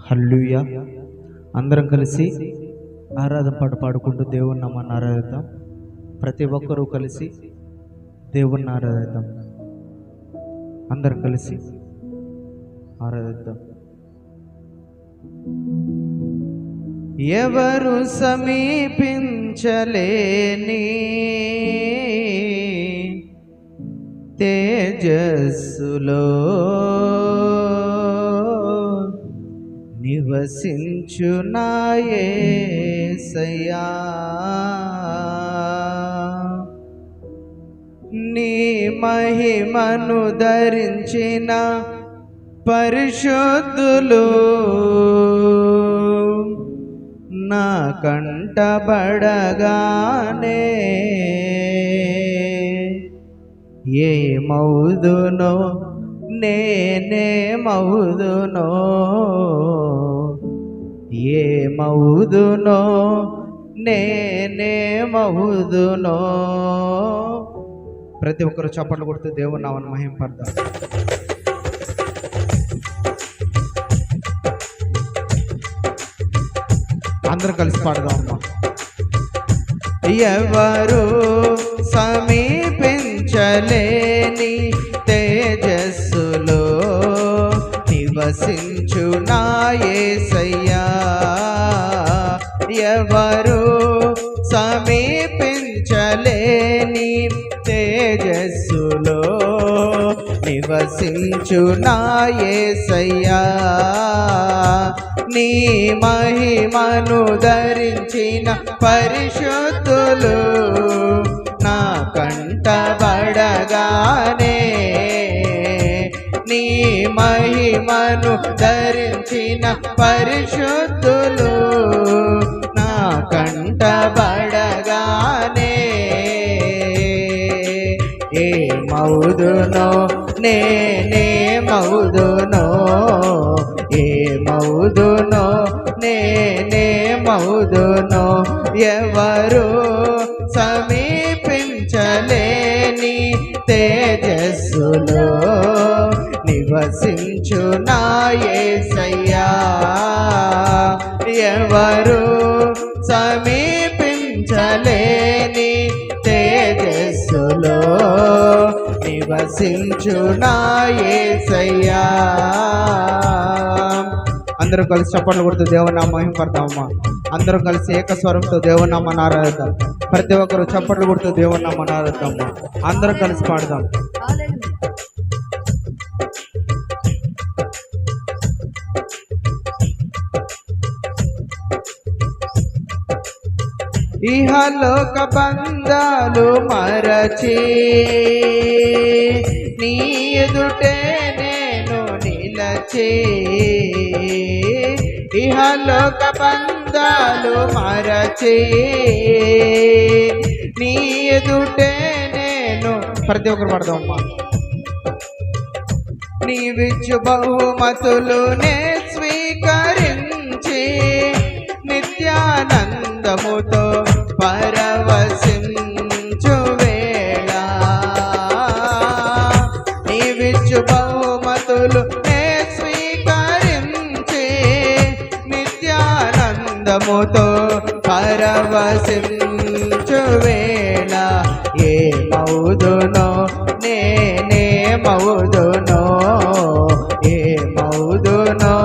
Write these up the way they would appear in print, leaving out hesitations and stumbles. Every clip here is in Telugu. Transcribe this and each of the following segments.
హల్లెలూయా. అందరం కలిసి ఆరాధన పాట పాడుకుంటూ దేవుని నామాన్ని ఆరాధిద్దాం. ప్రతి ఒక్కరూ కలిసి దేవుణ్ణి ఆరాధిద్దాం. అందరం కలిసి ఆరాధిద్దాం. ఎవరు సమీపించలేని తేజస్సులో నివసించు నా యేసయ్యా, నీ మహిమను ధరించిన పరిశుద్ధులు నా కంటబడగానే ఏమౌదునో నేనేమౌదునో, ఏమౌదునో నేనేమౌదునో. ప్రతి ఒక్కరు చప్పట్లు కొడుతూ దేవుని నామమును మహిమపడదాం. అందరూ కలిసి పాడదాం అమ్మా. ఎవరు సమీపించలేని తేజస్సులో నివసించు నా యేసయ్యా, ఎవరు సమీపించలేని తేజస్సులో నివసించు నా యేసయ్యా, నీ మహిమను ధరించిన పరిశుద్ధులు నా కంటబడగానే, నీ మహిమను ధరించిన పరిశుద్ధులు నా కంటబడగానే ఏమౌదునో నేనేమౌదునో, ఏమౌదునో నేనేమౌదునో. ఎవరు సమీపించలేని తేజస్సులో నివసించు నా యేసయ్యా, ఎవరు సమీపించలేని తేజస్సులో నివసించు నా యేసయ్యా. అందరూ కలిసి చప్పట్లు కొడుతూ దేవుని నామమును మహిమపడదామమ్మా. అందరూ కలిసి ఏకస్వరంతో దేవుని నామమును ఆరాధిద్దాం. ప్రతి ఒక్కరు చప్పట్లు కొడుతూ దేవుని నామమును ఆరాధిద్దామమ్మా. అందరూ కలిసి పాడదాం. ఇహలోక బంధాలు మరచి నీ ఎదుటే నేను నిలచి, ఇహలోక బంధాలు మరచి నీ ఎదుటే నేను. ప్రతి ఒక్కరు పడదామమ్మా. నీవిచ్చు బహుమతులు నే స్వీకరించి నిత్యానందముతో పరవశించు వేళ, నీవిచ్చు బహుమతులు నే స్వీకరించి నిత్యానందముతో పరవశించు వేళ ఏమౌదునో నేనేమౌదునో, ఏమౌదునో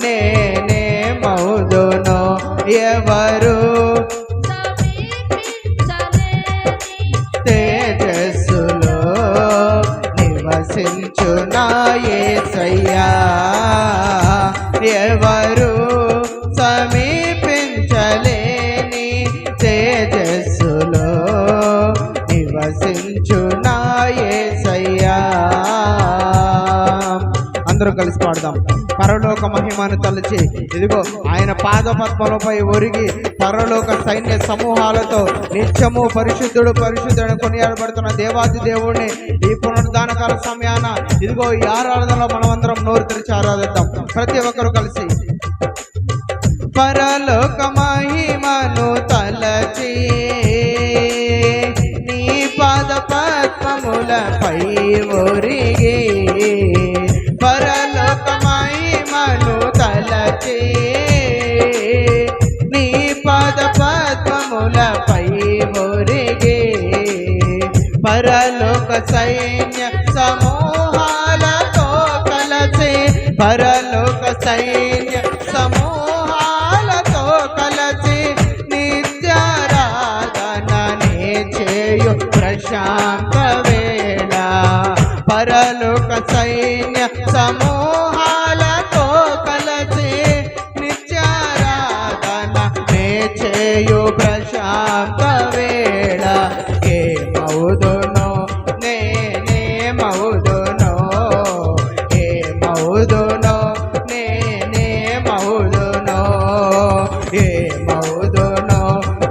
నేనేమౌదునో. ఎవరు తేజస్సులో నివసించు నా యేసయ్యా, ఎవరు సమీపించలేని తేజస్సులో నివసించు నా యేసయ్యా. అందరూ కలిసి పాడదాం. పరలోక మహిమను తలచి ఇదిగో ఆయన పాదపద్మలపై ఒరిగి పరలోక సైన్య సమూహాలతో నిత్యము పరిశుద్ధుడు పరిశుద్ధుడు కొనియాడబడుతున్న దేవాది దేవుణ్ణి ఈ పునరుద్ధాన కాల సమయాన ఇదిగో ఈ ఆరాధనలో మనమందరం నోరు తెరిచి ఆరాధిద్దాం. ప్రతి ఒక్కరు కలిసి పరలోక మహిమను తలచి నీ పాద పద్మములపై ఒరిగి పరలోక మహిమను తలచి సైన్య సమూహాలతో కలసి పరలోక సైన్య సమూహాలతో కలసి నిత్యారాధననే చేయు ప్రశాంత వేళ పరలోక సైన్య సమూహాలతో కలసి నిత్యారాధననే చేయు ప్రశాంత వేళ ఏ మౌదునో నేనే మౌదునో ఏ మౌదునో నేనే మౌదునో ఏ మౌదునో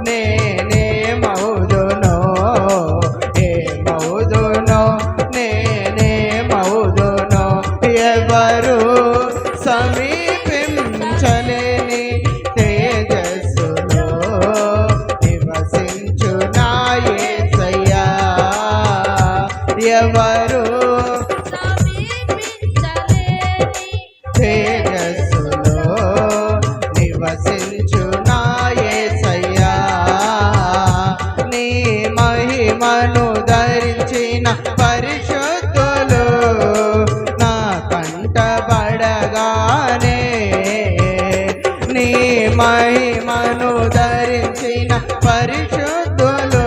నేనే మౌదునో ఏ మౌదునో నేనే మౌదునో ఎవరు సమీపించలేని తేజస్సులో నివసించు నా యేసయ్యా ఎవరు తేజస్సులో నివసించు నా యేసయ్యా నీ మహిమను ధరించిన పరిశుద్ధులు నా కంటబడగానే నీ మహిమను ధరించిన పరిశుద్ధులు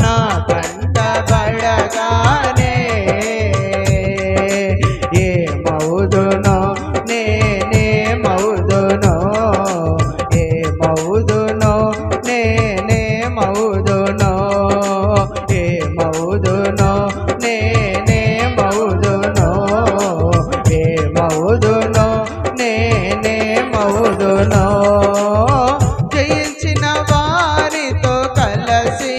నా కంటబడగానే ఏ మౌదునో నేనే మౌదునో ఏ మౌదునో నేనే మౌదునో ఏ మౌదునో నేనే మౌదునో ఏ మౌదునో నేనే మౌదునో జయించిన వారితో కలసి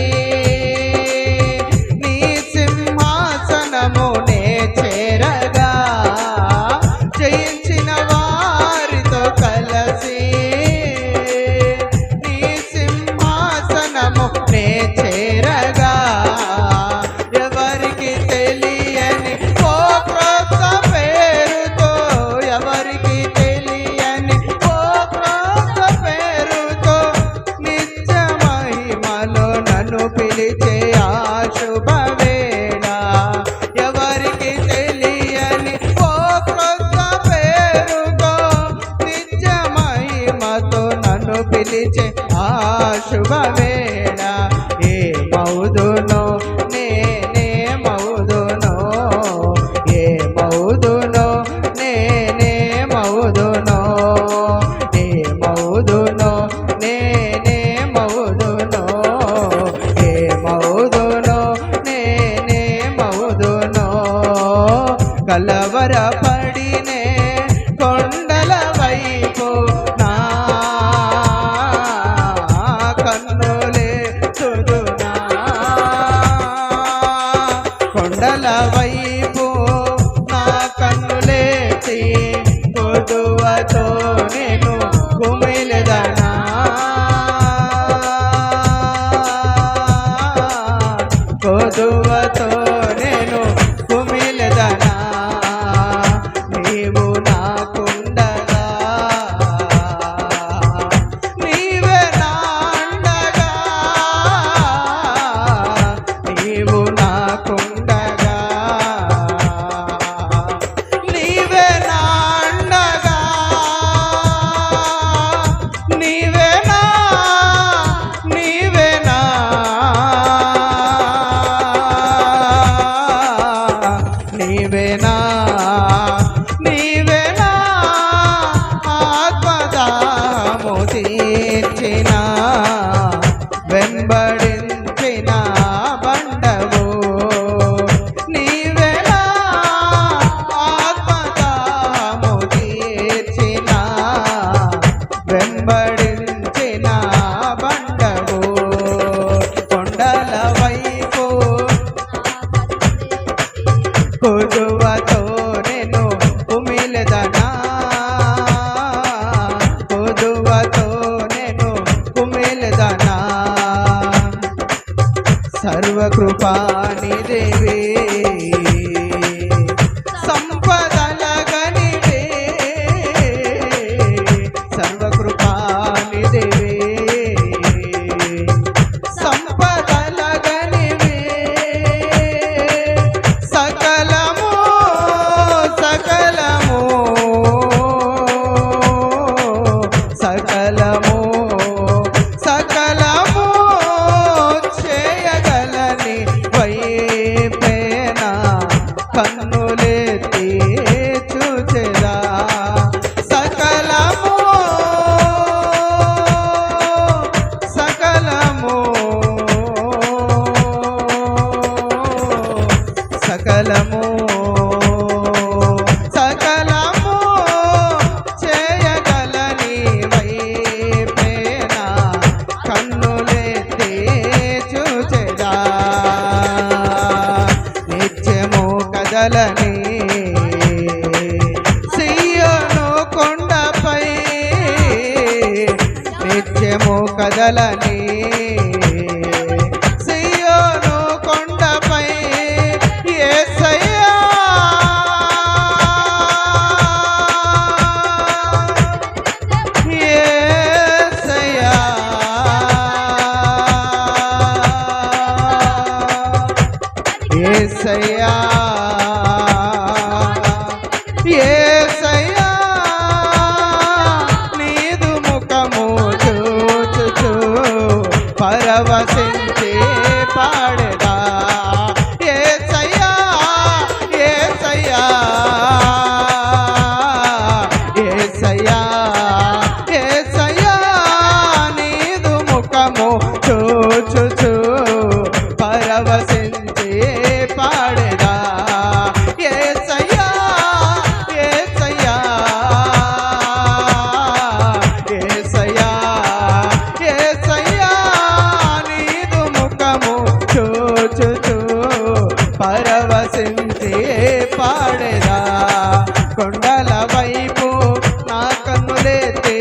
నీ సింహాసనమునే చేరగా జయించిన వారితో కలసి నీ సింహాసనమునే చేరగా ఎవరికి తెలియని ఓ క్రొత్త పేరుతో ఎవరికి తెలియని ఓ క్రొత్త పేరుతో నిత్య మహిమలో నన్ను పిలిచే ఆ శుభ వేళ ఎవరికి తెలియని ఓ క్రొత్త పేరుతో నిత్య మహిమతో నన్ను పిలిచే ఆ శుభ వేళ ఏ మౌదునో నేనే మౌదునో ఏ మౌదునో నేనే మౌదునో ఏ మౌదునో నేనే మౌదునో ఏ మౌదునో నేనే మౌదునో కలవరపడినే కొండల వైపు నా కన్నులే తుదునా కదలని సియోను కొండపై యేసయ్యా యేసయ్యా యేసయ్యా యేసయ్యా నీదు ముఖము చూచుచు పరవశించి పాడెదా యేసయ్యా యేసయ్యా యేసయ్యా యేసయ్యా నీదు ముఖము చూచుచు పరవశించి పాడెదా యేసయ్యా యేసయ్యా యేసయ్యా యేసయ్యా నీదు ముఖము చూచుచు పరవశించి పాడెదా కొండల వైపు నా కన్నులెత్తి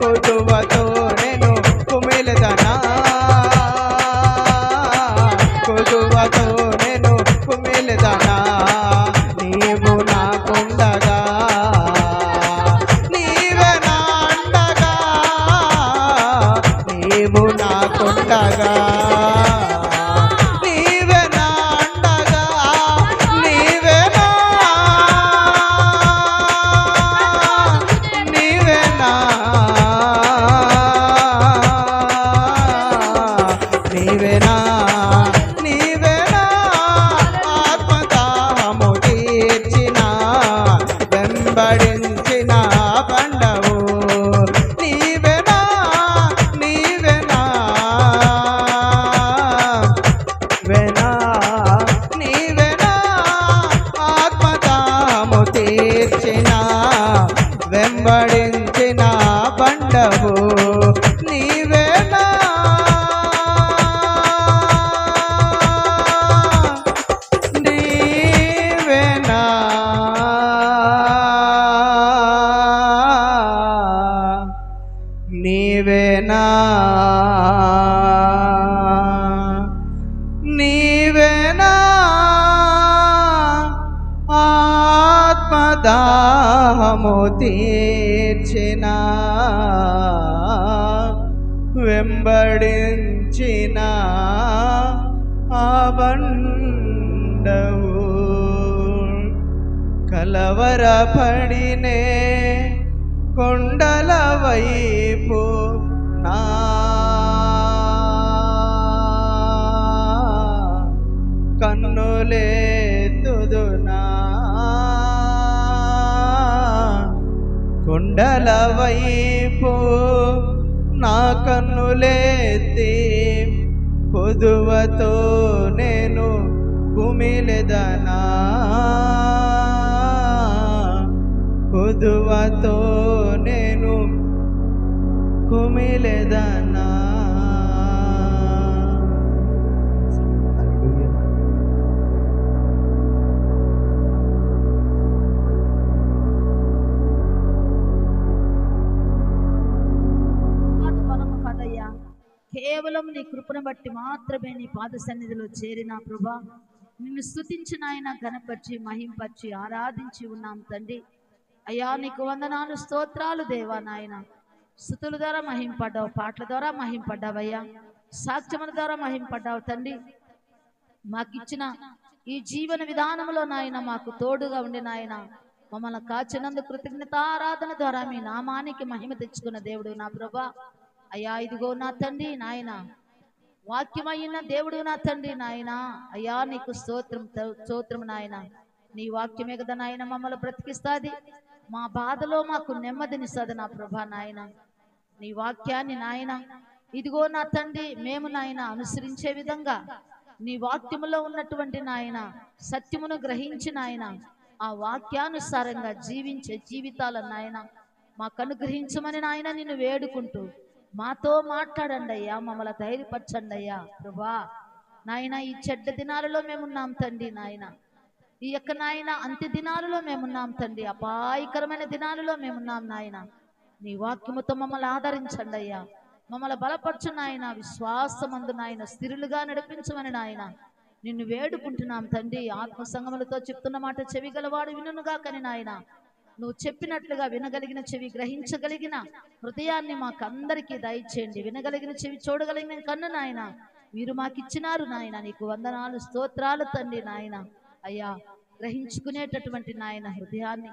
కొదువతో నేను కుమిలెదనా కొదువతో నేను కుమిలెదనా నీవు నాకుండగా నీవే నా అండగా నీవు నాకుండగా నీవే నా అండగా నీవే నా నీవే నా నీవే నా నీవే నా ఆత్మదాహము తీర్చిన వెంబడించిన బండవు నీవే నా నీవే నా వెనా నీవే నా ఆత్మదాహము తీర్చిన వెంబడించిన బండవు నీవే నా నీవే నా నీవే నా నీవే నా ఆత్మదాహము తీర్చిన వెంబడించిన ఆ బండవు కలవరపడినే కొండల వైపు నా కన్నులెత్తుదునా కొండల వైపు నా కన్నులెత్తి కొదువతో నేను కుమిలెదనా కొదువతో నేను కుమిలెదనా కేవలం నీ కృపను బట్టి మాత్రమే నీ పాద సన్నిధిలో చేరిన ప్రభా నిన్ను స్తుతించిన ఆయన ఘనపరిచి మహింపరిచి ఆరాధించి ఉన్నాం తండ్రి. అయ్యా నీకు వందనాలు స్తోత్రాలు దేవా నాయన. స్తుతుల ద్వారా మహింపడ్డావు, పాటల ద్వారా మహింపడ్డావయ్యా, సాక్ష్యముల ద్వారా మహింపడ్డావు తండ్రి. మాకిచ్చిన ఈ జీవన విధానంలో నాయన మాకు తోడుగా ఉండి నాయన మమ్మల్ని కాచినందుకు కృతజ్ఞత ఆరాధన ద్వారా మీ నామానికి మహిమ తెచ్చుకున్న దేవుడు నా ప్రభా. అయ్యా ఇదిగో నా తండ్రి నాయన వాక్యమైన దేవుడు నా తండ్రి నాయన. అయ్యా నీకు స్తోత్రం నాయన. నీ వాక్యమే కదా నాయన మమ్మల్ని బ్రతికిస్తుంది, మా బాధలో మాకు నెమ్మదినిస్తుంది నా ప్రభా నాయన. నీ వాక్యాన్ని నాయన ఇదిగో నా తండ్రి మేము నాయన అనుసరించే విధంగా నీ వాక్యములో ఉన్నటువంటి నాయన సత్యమును గ్రహించిన ఆయన ఆ వాక్యానుసారంగా జీవించే జీవితాలను నాయన మాకు అనుగ్రహించమని నాయన నిన్ను వేడుకుంటూ మాతో మాట్లాడండి అయ్యా, మమ్మల్ని ధైర్యపరచండి అయ్యా ప్రభా నాయన. ఈ చెడ్డ దినాలలో మేమున్నాం తండ్రి నాయన, ఈ యొక్క నాయన అంత్య దినాలలో మేమున్నాం తండ్రి, అపాయకరమైన దినాలలో మేమున్నాం నాయన. నీ వాక్యముతో మమ్మల్ని ఆదరించండి అయ్యా, మమ్మల్ని బలపరచు నాయన, విశ్వాసమందు నాయన స్థిరులుగా నడిపించమని నాయన నిన్ను వేడుకుంటున్నాం తండ్రి. ఆత్మ సంగములతో చెప్తున్న మాట చెవి గలవాడు వినుగా కని నాయన, నువ్వు చెప్పినట్లుగా వినగలిగిన చెవి, గ్రహించగలిగిన హృదయాన్ని మాకందరికీ దయచేయండి. వినగలిగిన చెవి, చూడగలిగిన కన్ను నాయన మీరు మాకిచ్చినారు నాయన. నీకు వందనాలు, స్తోత్రాలు తండ్రి నాయన. అయ్యా, గ్రహించుకునేటటువంటి నాయన హృదయాన్ని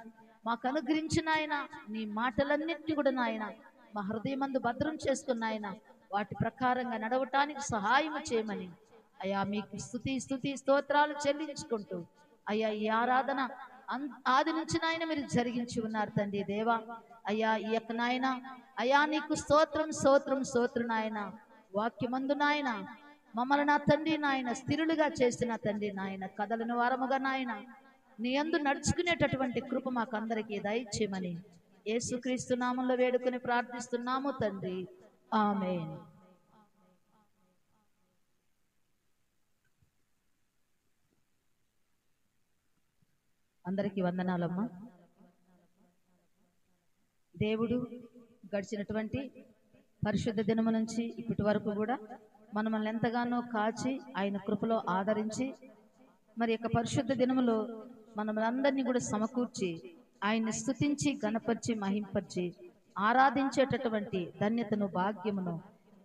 మాకు అనుగ్రహించిన ఆయన, నీ మాటలన్నింటినీ కూడా నాయన మా హృదయమందు భద్రం చేసుకున్న ఆయన, వాటి ప్రకారంగా నడవటానికి సహాయం చేయమని అయ్యా మీకు స్తుతి స్తోత్రాలు చెల్లించుకుంటూ అయ్యా ఈ ఆరాధన ఆది నుంచి నాయన మీరు జరిగించి ఉన్నారు తండ్రి దేవా. అయ్యా ఈ యొక్క నాయన అయ్యా నీకు స్తోత్రం నాయన. వాక్యమందు నాయన మమ్మల్ని నా తండ్రి నాయన స్థిరులుగా చేసిన తండ్రి నాయన, కదలను వారముగా నాయన నీ యందు నడుచుకునేటటువంటి కృప మాకందరికీ దయచేయమని యేసుక్రీస్తు నామంలో వేడుకొని ప్రార్థిస్తున్నాము తండ్రి, ఆమేన్. అందరికీ వందనాలమ్మా. దేవుడు గడిచినటువంటి పరిశుద్ధ దినము నుంచి ఇప్పటి వరకు కూడా మనల్ని ఎంతగానో కాచి ఆయన కృపలో ఆదరించి మరి యొక్క పరిశుద్ధ దినములో మనమందరినీ కూడా సమకూర్చి ఆయన్ని స్తుతించి గణపరిచి మహింపరిచి ఆరాధించేటటువంటి ధన్యతను భాగ్యమును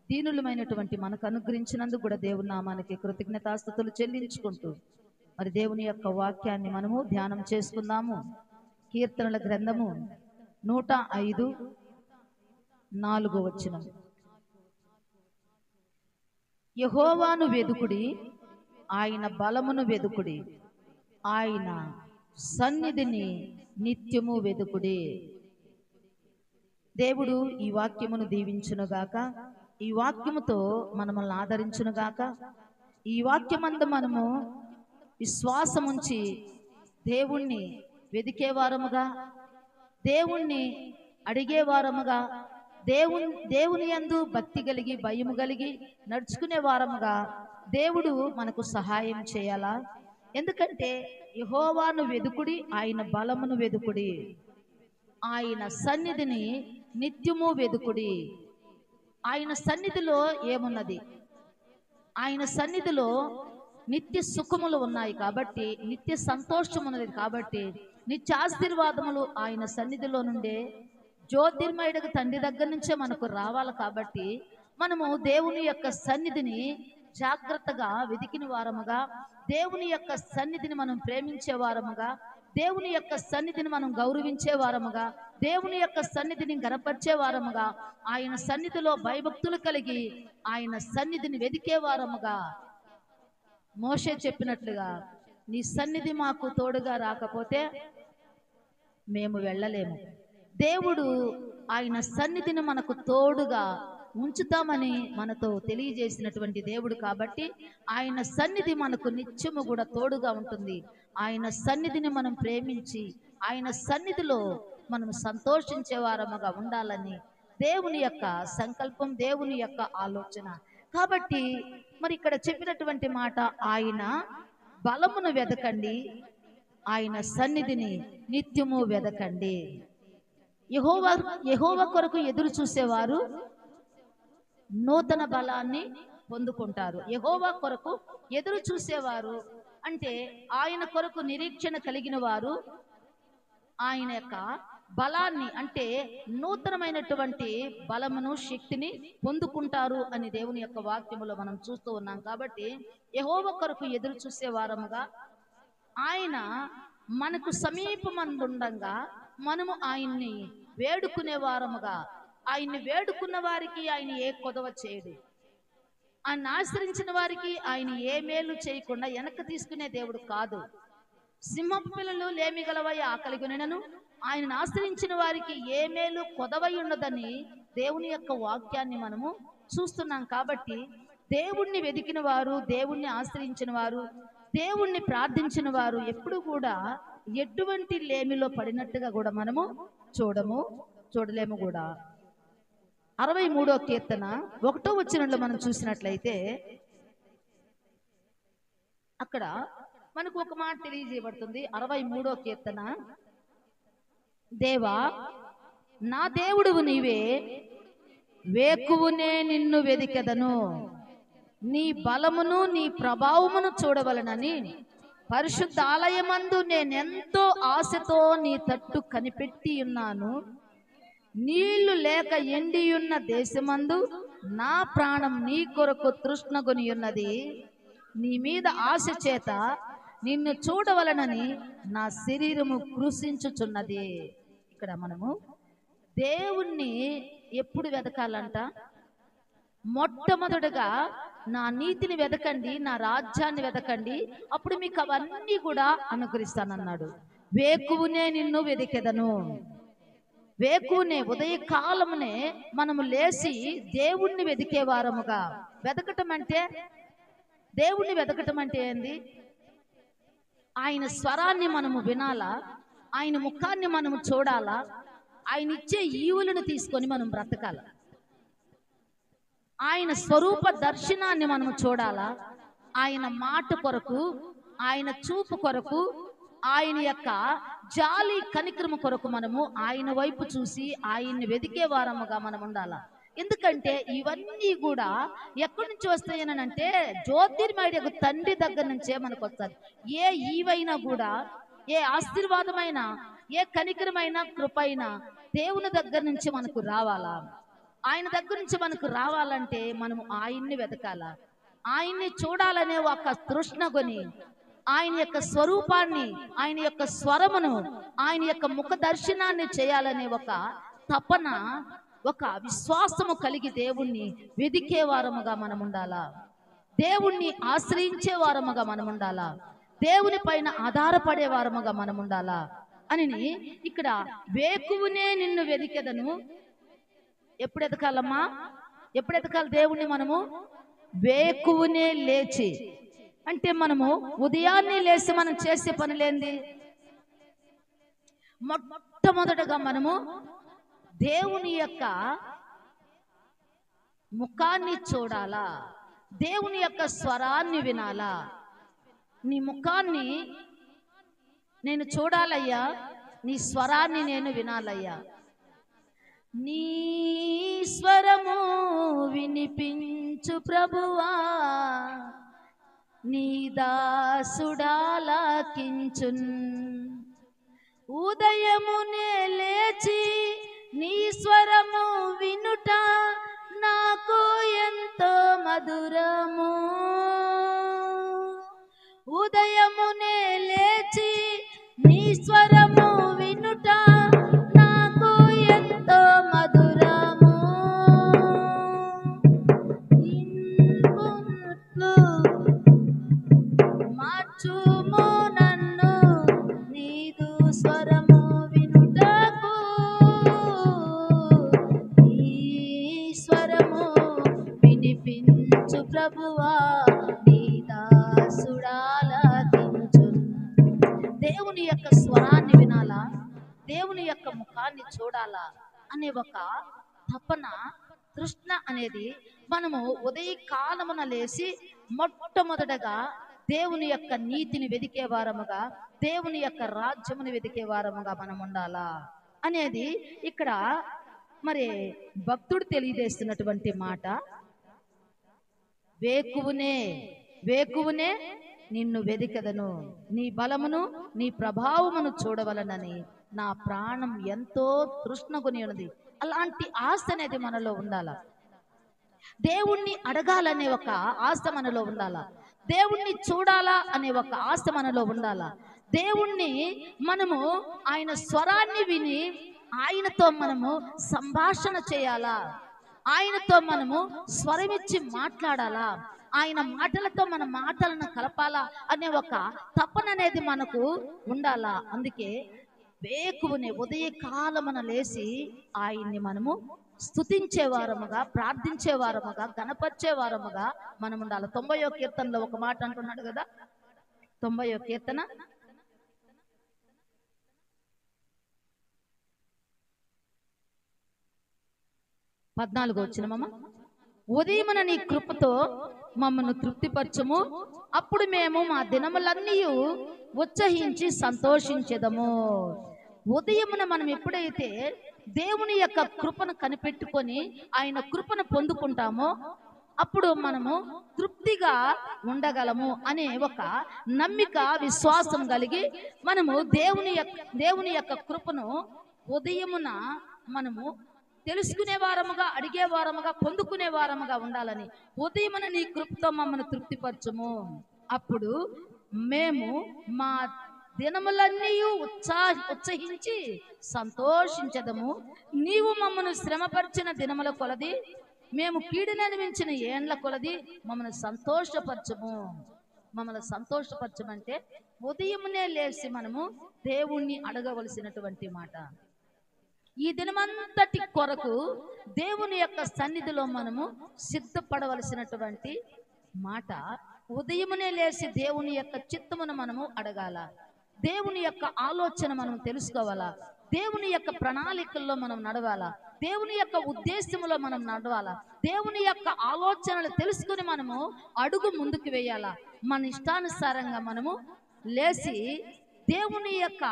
దీనులమైనటువంటి మనకు అనుగ్రహించినందుకు కూడా దేవుని నామానికి కృతజ్ఞతాస్తుతులు చెల్లించుకుంటూ మరి దేవుని యొక్క వాక్యాన్ని మనము ధ్యానం చేసుకుందాము. కీర్తనల గ్రంథము 105:4 యెహోవాను వెదుకుడి, ఆయన బలమును వెదుకుడి, ఆయన సన్నిధిని నిత్యము వెదుకుడి. దేవుడు ఈ వాక్యమును దీవించునుగాక. ఈ వాక్యముతో మనల్ని ఆదరించునుగాక. ఈ వాక్యమందు మనము విశ్వాసముంచి దేవుణ్ణి వెదికేవారముగా, దేవుణ్ణి అడిగేవారముగా, దేవుని యందు భక్తి కలిగి భయము కలిగి నడుచుకునే వారముగా దేవుడు మనకు సహాయం చేయాలా. ఎందుకంటే యెహోవాను వెదుకుడి, ఆయన బలమును వెదుకుడి, ఆయన సన్నిధిని నిత్యము వెదుకుడి. ఆయన సన్నిధిలో ఏమున్నది? ఆయన సన్నిధిలో నిత్య సుఖములు ఉన్నాయి కాబట్టి, నిత్య సంతోషం ఉన్నది కాబట్టి, నిత్య ఆశీర్వాదములు ఆయన సన్నిధిలో నుండే జ్యోతిర్మయుడికి తండ్రి దగ్గర నుంచే మనకు రావాలి. కాబట్టి మనము దేవుని యొక్క సన్నిధిని జాగ్రత్తగా వెతికిన వారముగా, దేవుని యొక్క సన్నిధిని మనం ప్రేమించే వారముగా, దేవుని యొక్క సన్నిధిని మనం గౌరవించే వారముగా, దేవుని యొక్క సన్నిధిని గనపరిచే వారముగా, ఆయన సన్నిధిలో భయభక్తులు కలిగి ఆయన సన్నిధిని వెతికే వారముగా, మోషే చెప్పినట్లుగా నీ సన్నిధి మాకు తోడుగా రాకపోతే మేము వెళ్ళలేము. దేవుడు ఆయన సన్నిధిని మనకు తోడుగా ఉంచుతామని మనతో తెలియజేసినటువంటి దేవుడు కాబట్టి ఆయన సన్నిధి మనకు నిత్యము కూడా తోడుగా ఉంటుంది. ఆయన సన్నిధిని మనం ప్రేమించి ఆయన సన్నిధిలో మనం సంతోషించే వారముగా ఉండాలని దేవుని యొక్క సంకల్పం, దేవుని యొక్క ఆలోచన. కాబట్టి మరి ఇక్కడ చెప్పినటువంటి మాట, ఆయన బలమును వెదకండి, ఆయన సన్నిధిని నిత్యము వెదకండి. యెహోవా కొరకు ఎదురు చూసేవారు నూతన బలాన్ని పొందుకుంటారు. యెహోవా కొరకు ఎదురు చూసేవారు అంటే ఆయన కొరకు నిరీక్షణ కలిగిన వారు ఆయన యొక్క బలాన్ని అంటే నూతనమైనటువంటి బలమును శక్తిని పొందుకుంటారు అని దేవుని యొక్క వాక్యములో మనం చూస్తూ ఉన్నాం. కాబట్టి యెహోవా కొరకు ఎదురు చూసే వారముగా, ఆయన మనకు సమీపమందుండగా మనము ఆయన్ని వేడుకునే వారముగా, ఆయన్ని వేడుకున్న వారికి ఆయన ఏ కొదవ చేయడు, ఆయన ఆశ్రయించిన వారికి ఆయన ఏ మేలు చేయకుండా వెనక తీసుకునే దేవుడు కాదు. సింహపు పిల్లలు లేమి గలవై ఆకలిగొనెను, ఆయనను ఆశ్రయించిన వారికి ఏ మేలు కొదవై ఉండదని దేవుని యొక్క వాక్యాన్ని మనము చూస్తున్నాం. కాబట్టి దేవుణ్ణి వెదికిన వారు, దేవుణ్ణి ఆశ్రయించిన వారు, దేవుణ్ణి ప్రార్థించిన వారు ఎప్పుడు కూడా ఎటువంటి లేమిలో పడినట్టుగా కూడా మనము చూడలేము కూడా. 63వ కీర్తన 1వ వచనంలో మనం చూసినట్లయితే అక్కడ మనకు ఒక మాట తెలియజేయబడుతుంది. 63వ కీర్తన, దేవా నా దేవుడువు నీవే, వేకువనే నిన్ను వెదికెదను, నీ బలమును నీ ప్రభావమును చూడవలనని పరిశుద్ధ ఆలయమందు నేనెంతో ఆశతో నీ తట్టు కనిపెట్టి ఉన్నాను. నీళ్లు లేక ఎండియున్న దేశమందు నా ప్రాణం నీ కొరకు తృష్ణగొని ఉన్నది. నీ మీద ఆశ చేత నిన్ను చూడవలనని నా శరీరము కృషించుచున్నది. ఇక్కడ మనము దేవుణ్ణి ఎప్పుడు వెతకాలంట? మొట్టమొదటగా నా నీతిని వెతకండి, నా రాజ్యాన్ని వెతకండి, అప్పుడు మీకు అవన్నీ కూడా అనుగ్రహిస్తానన్నాడు. వేకువనే నిన్ను వెతికెదను. వేకునే ఉదయకాలమునే మనము లేచి దేవుణ్ణి వెతికే వారముగా. వెతకటం అంటే, దేవుణ్ణి వెతకటం అంటే ఏంది? ఆయన స్వరాన్ని మనము వినాలా, ఆయన ముఖాన్ని మనము చూడాలా, ఆయన ఇచ్చే ఈవులను తీసుకొని మనం బ్రతకాల, ఆయన స్వరూప దర్శనాన్ని మనము చూడాలా, ఆయన మాట కొరకు, ఆయన చూపు కొరకు, ఆయన యొక్క జాలి కనికరము కొరకు మనము ఆయన వైపు చూసి ఆయన్ని వెతికే వారముగా మనం ఉండాల. ఎందుకంటే ఇవన్నీ కూడా ఎక్కడి నుంచి వస్తాయనంటే జ్యోతిర్మయుడు తండ్రి దగ్గర నుంచే మనకు వస్తుంది. ఏ ఈవైనా కూడా, ఏ ఆశీర్వాదమైన, ఏ కనికరమైన, కృపైన దేవుని దగ్గర నుంచి మనకు రావాలా. ఆయన దగ్గర నుంచి మనకు రావాలంటే మనము ఆయన్ని వెతకాల, ఆయన్ని చూడాలనే ఒక తృష్ణగొని, ఆయన యొక్క స్వరూపాన్ని, ఆయన యొక్క స్వరమును, ఆయన యొక్క ముఖ దర్శనాన్ని చేయాలనే ఒక తపన, ఒక విశ్వాసము కలిగి దేవుణ్ణి వెదికే వారముగా మనం ఉండాలా. దేవుణ్ణి ఆశ్రయించే వారముగా మనం ఉండాలా. దేవుని పైన ఆధారపడే వారముగా మనం ఉండాలా అని ఇక్కడ వేకువనే నిన్ను వెదికెదను. ఎప్పుడు ఎతకాలమ్మా? ఎప్పుడు ఎతకాలి దేవుణ్ణి మనము? వేకువనే లేచి. అంటే మనము ఉదయాన్నే లేచి మనం చేసే పనులేంది? మొట్టమొదటగా మనము దేవుని యొక్క ముఖాన్ని చూడాలా, దేవుని యొక్క స్వరాన్ని వినాలా. నీ ముఖాన్ని నేను చూడాలయ్యా, నీ స్వరాన్ని నేను వినాలయ్యా. నీ స్వరము వినిపించు ప్రభువా, నీ దాసుడాలకించున్. ఉదయమునే లేచి నీ స్వరము వినుట నాకు ఎంతో మధురము. ఉదయమునే లేచి నీ స్వరము వినుట నాకు ఎంతో మధురము. మార్చుము నన్ను నీదు స్వరము వినుటకు, నీ స్వరము వినిపించు ప్రభువా, నీ దాసుడాలకించు. దేవుని యొక్క స్వరాన్ని వినాలా, దేవుని యొక్క ముఖాన్ని చూడాలా అనే ఒక తపన, తృష్ణ అనేది మనము ఉదయకాలమున లేచి మొట్టమొదటగా దేవుని యొక్క నీతిని వెదికే వారముగా, దేవుని యొక్క రాజ్యమును వెదికే వారముగా మనం ఉండాలా అనేది ఇక్కడ మరి భక్తుడు తెలియజేస్తున్నటువంటి మాట. వేకువనే, వేకువనే నిన్ను వెదికెదను, నీ బలమును నీ ప్రభావమును చూడవలనని నా ప్రాణం ఎంతో తృష్ణగొని ఉన్నది. అలాంటి ఆశ అనేది మనలో ఉండాలా. దేవుణ్ణి అడగాలనే ఒక ఆశ మనలో ఉండాలా. దేవుణ్ణి చూడాలా అనే ఒక ఆశ మనలో ఉండాలా. దేవుణ్ణి మనము ఆయన స్వరాన్ని విని ఆయనతో మనము సంభాషణ చేయాలా, ఆయనతో మనము స్వరమిచ్చి మాట్లాడాలా, ఆయన మాటలతో మన మాటలను కలపాలా అనే ఒక తపన అనేది మనకు ఉండాలా. అందుకే వేకువనే ఉదయకాలమున లేచి ఆయన్ని మనము స్తుతించే వారముగా, ప్రార్థించే వారముగా, గణపరిచే వారముగా మనం ఉండాలి. 90వ కీర్తనలో ఒక మాట అంటున్నాడు కదా, 90వ కీర్తన 14 వచ్చినమమ్మ. ఉదయమున నీ కృపతో మమ్మను తృప్తిపరచుము, అప్పుడు మేము మా దినములన్నీ ఉత్సహించి సంతోషించెదము. ఉదయమున మనం ఎప్పుడైతే దేవుని యొక్క కృపను కనిపెట్టుకొని ఆయన కృపను పొందుకుంటామో అప్పుడు మనము తృప్తిగా ఉండగలము అనే ఒక నమ్మిక, విశ్వాసం కలిగి మనము దేవుని యొక్క కృపను ఉదయమున మనము తెలుసుకునే వారముగా, అడిగే వారముగా, పొందుకునే వారముగా ఉండాలని. ఉదయమున నీ కృపతో మమ్మల్ని తృప్తిపరచుము, అప్పుడు మేము మా దినములన్నీ ఉత్సహించి సంతోషించదము. నీవు మమ్మల్ని శ్రమపరిచిన దినముల కొలది, మేము కీడుని అనిపించిన ఏండ్ల కొలది మమ్మల్ని సంతోషపరచము. మమ్మల్ని సంతోషపరచమంటే ఉదయమునే లేచి మనము దేవుణ్ణి అడగవలసినటువంటి మాట. ఈ దినమంతటి కొరకు దేవుని యొక్క సన్నిధిలో మనము సిద్ధపడవలసినటువంటి మాట. ఉదయమునే లేచి దేవుని యొక్క చిత్తమును మనము అడగాల, దేవుని యొక్క ఆలోచన మనం తెలుసుకోవాలా, దేవుని యొక్క ప్రణాళికల్లో మనం నడవాలా, దేవుని యొక్క ఉద్దేశములో మనం నడవాలా, దేవుని యొక్క ఆలోచనలు తెలుసుకుని మనము అడుగు ముందుకు వేయాలా. మన ఇష్టానుసారంగా మనము లేచి దేవుని యొక్క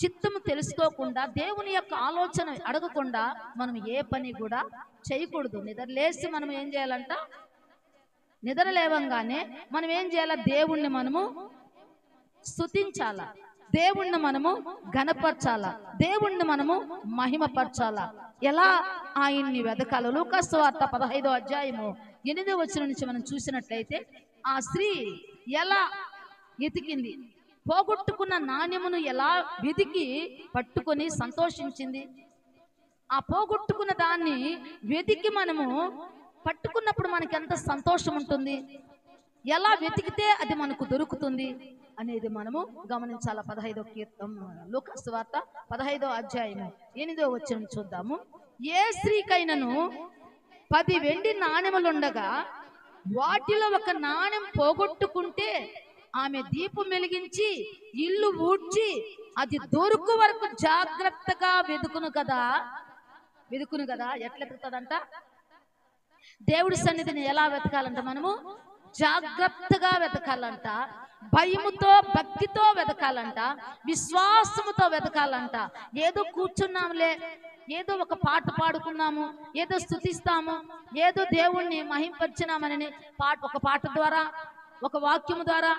చిత్తము తెలుసుకోకుండా, దేవుని యొక్క ఆలోచన అడగకుండా మనం ఏ పని కూడా చేయకూడదు. నిద్ర లేచి మనం ఏం చేయాలంట, నిద్ర లేవంగానే మనం ఏం చేయాలా, దేవుణ్ణి మనము స్తుతించాలా, దేవుణ్ణి మనము ఘనపరచాలా, దేవుణ్ణి మనము మహిమపరచాలా. ఎలా ఆయన్ని వెదకాల? లూకాసు వార్త 15వ అధ్యాయము 8వ వచనం నుంచి మనం చూసినట్లయితే ఆ స్త్రీ ఎలా ఎతికింది, పోగొట్టుకున్న నాణ్యమును ఎలా వెతికి పట్టుకొని సంతోషించింది. ఆ పోగొట్టుకున్న దాన్ని వెతికి మనము పట్టుకున్నప్పుడు మనకి ఎంత సంతోషం ఉంటుంది, ఎలా వెతికితే అది మనకు దొరుకుతుంది అనేది మనము గమనించాల. 15వ లూకాసు వార్త 15వ అధ్యాయము 8వ వచనం చూద్దాము. ఏ స్త్రీకైనను 10 వెండి నాణెములుండగా వాటిలో ఒక నాణెం పోగొట్టుకుంటే ఆమె దీపం వెలిగించి ఇల్లు ఊడ్చి అది దొరుకు వరకు జాగ్రత్తగా వెతుకును కదా. ఎట్లా వెతుకుతుందంట? దేవుడి సన్నిధిని ఎలా వెతకాలంట? మనము జాగ్రత్తగా వెతకాలంట, భయముతో భక్తితో వెతకాలంట, విశ్వాసముతో వెతకాలంట. ఏదో కూర్చున్నాములే, ఏదో ఒక పాట పాడుకున్నాము, ఏదో స్తుతిస్తాము, ఏదో దేవుణ్ణి మహింపరిచినామని ఒక పాట ద్వారా, ఒక వాక్యము ద్వారా,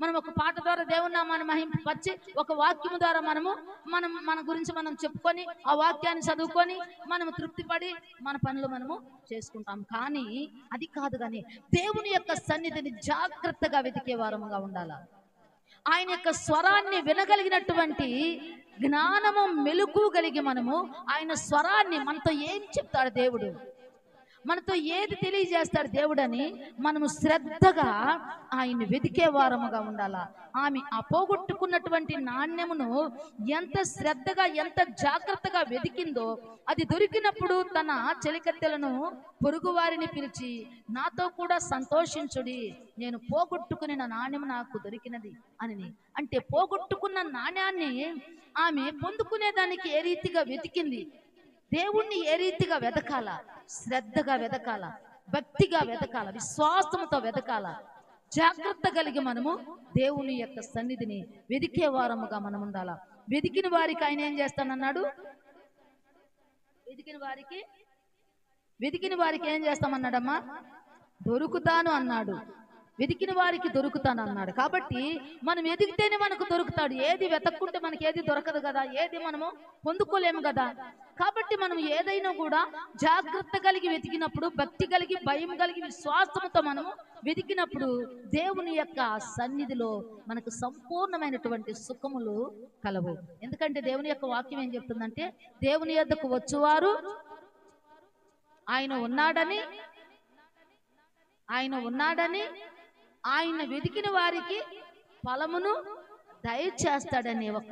మనం ఒక పాట ద్వారా దేవుని నామాన్ని మహింపరిచి ఒక వాక్యము ద్వారా మన గురించి మనం చెప్పుకొని ఆ వాక్యాన్ని చదువుకొని మనము తృప్తిపడి మన పనులు మనము చేసుకుంటాం. కానీ అది కాదు, కానీ దేవుని యొక్క సన్నిధిని జాగ్రత్తగా వెతికే వారముగా ఉండాల. ఆయన యొక్క స్వరాన్ని వినగలిగినటువంటి జ్ఞానము, మెలుకు కలిగి మనము ఆయన స్వరాన్ని, మనతో ఏం చెప్తాడు దేవుడు, మనతో ఏది తెలియజేస్తాడు దేవుడని మనము శ్రద్ధగా ఆయన్ని వెతికే వారముగా ఉండాలా. ఆమె ఆ పోగొట్టుకున్నటువంటి నాణ్యమును ఎంత శ్రద్ధగా, ఎంత జాగ్రత్తగా వెతికిందో, అది దొరికినప్పుడు తన చెలికత్తెలను, పొరుగు వారిని పిలిచి నాతో కూడా సంతోషించుడి, నేను పోగొట్టుకుని నా నాణ్యము నాకు దొరికినది అని. అంటే పోగొట్టుకున్న నాణ్యాన్ని ఆమె పొందుకునేదానికి ఏ రీతిగా వెతికింది, దేవుణ్ణి ఏ రీతిగా వెతకాల, శ్రద్ధగా వెతకాల, భక్తిగా వెతకాల, విశ్వాసంతో వెతకాల, జాగ్రత్త కలిగి మనము దేవుని యొక్క సన్నిధిని వెతికే వారముగా మనం ఉండాల. వెతికిన వారికి ఆయన ఏం చేస్తానన్నాడు? వెతికిన వారికి ఏం చేస్తామన్నాడమ్మా? దొరుకుతాను అన్నాడు. వెతికిన వారికి దొరుకుతాను అన్నాడు. కాబట్టి మనం ఎదిగితేనే మనకు దొరుకుతాడు. ఏది వెతక్కుంటే మనకి ఏది దొరకదు కదా, ఏది మనము పొందుకోలేము కదా. కాబట్టి మనం ఏదైనా కూడా జాగ్రత్త కలిగి వెతికినప్పుడు, భక్తి కలిగి, భయం కలిగి, విశ్వాసంతో మనము వెతికినప్పుడు దేవుని యొక్క సన్నిధిలో మనకు సంపూర్ణమైనటువంటి సుఖములు కలవు. ఎందుకంటే దేవుని యొక్క వాక్యం ఏం చెప్తుందంటే, దేవుని యొద్దకు వచ్చువారు ఆయన ఉన్నాడని ఆయన వెతికిన వారికి ఫలమును దయచేస్తాడని ఒక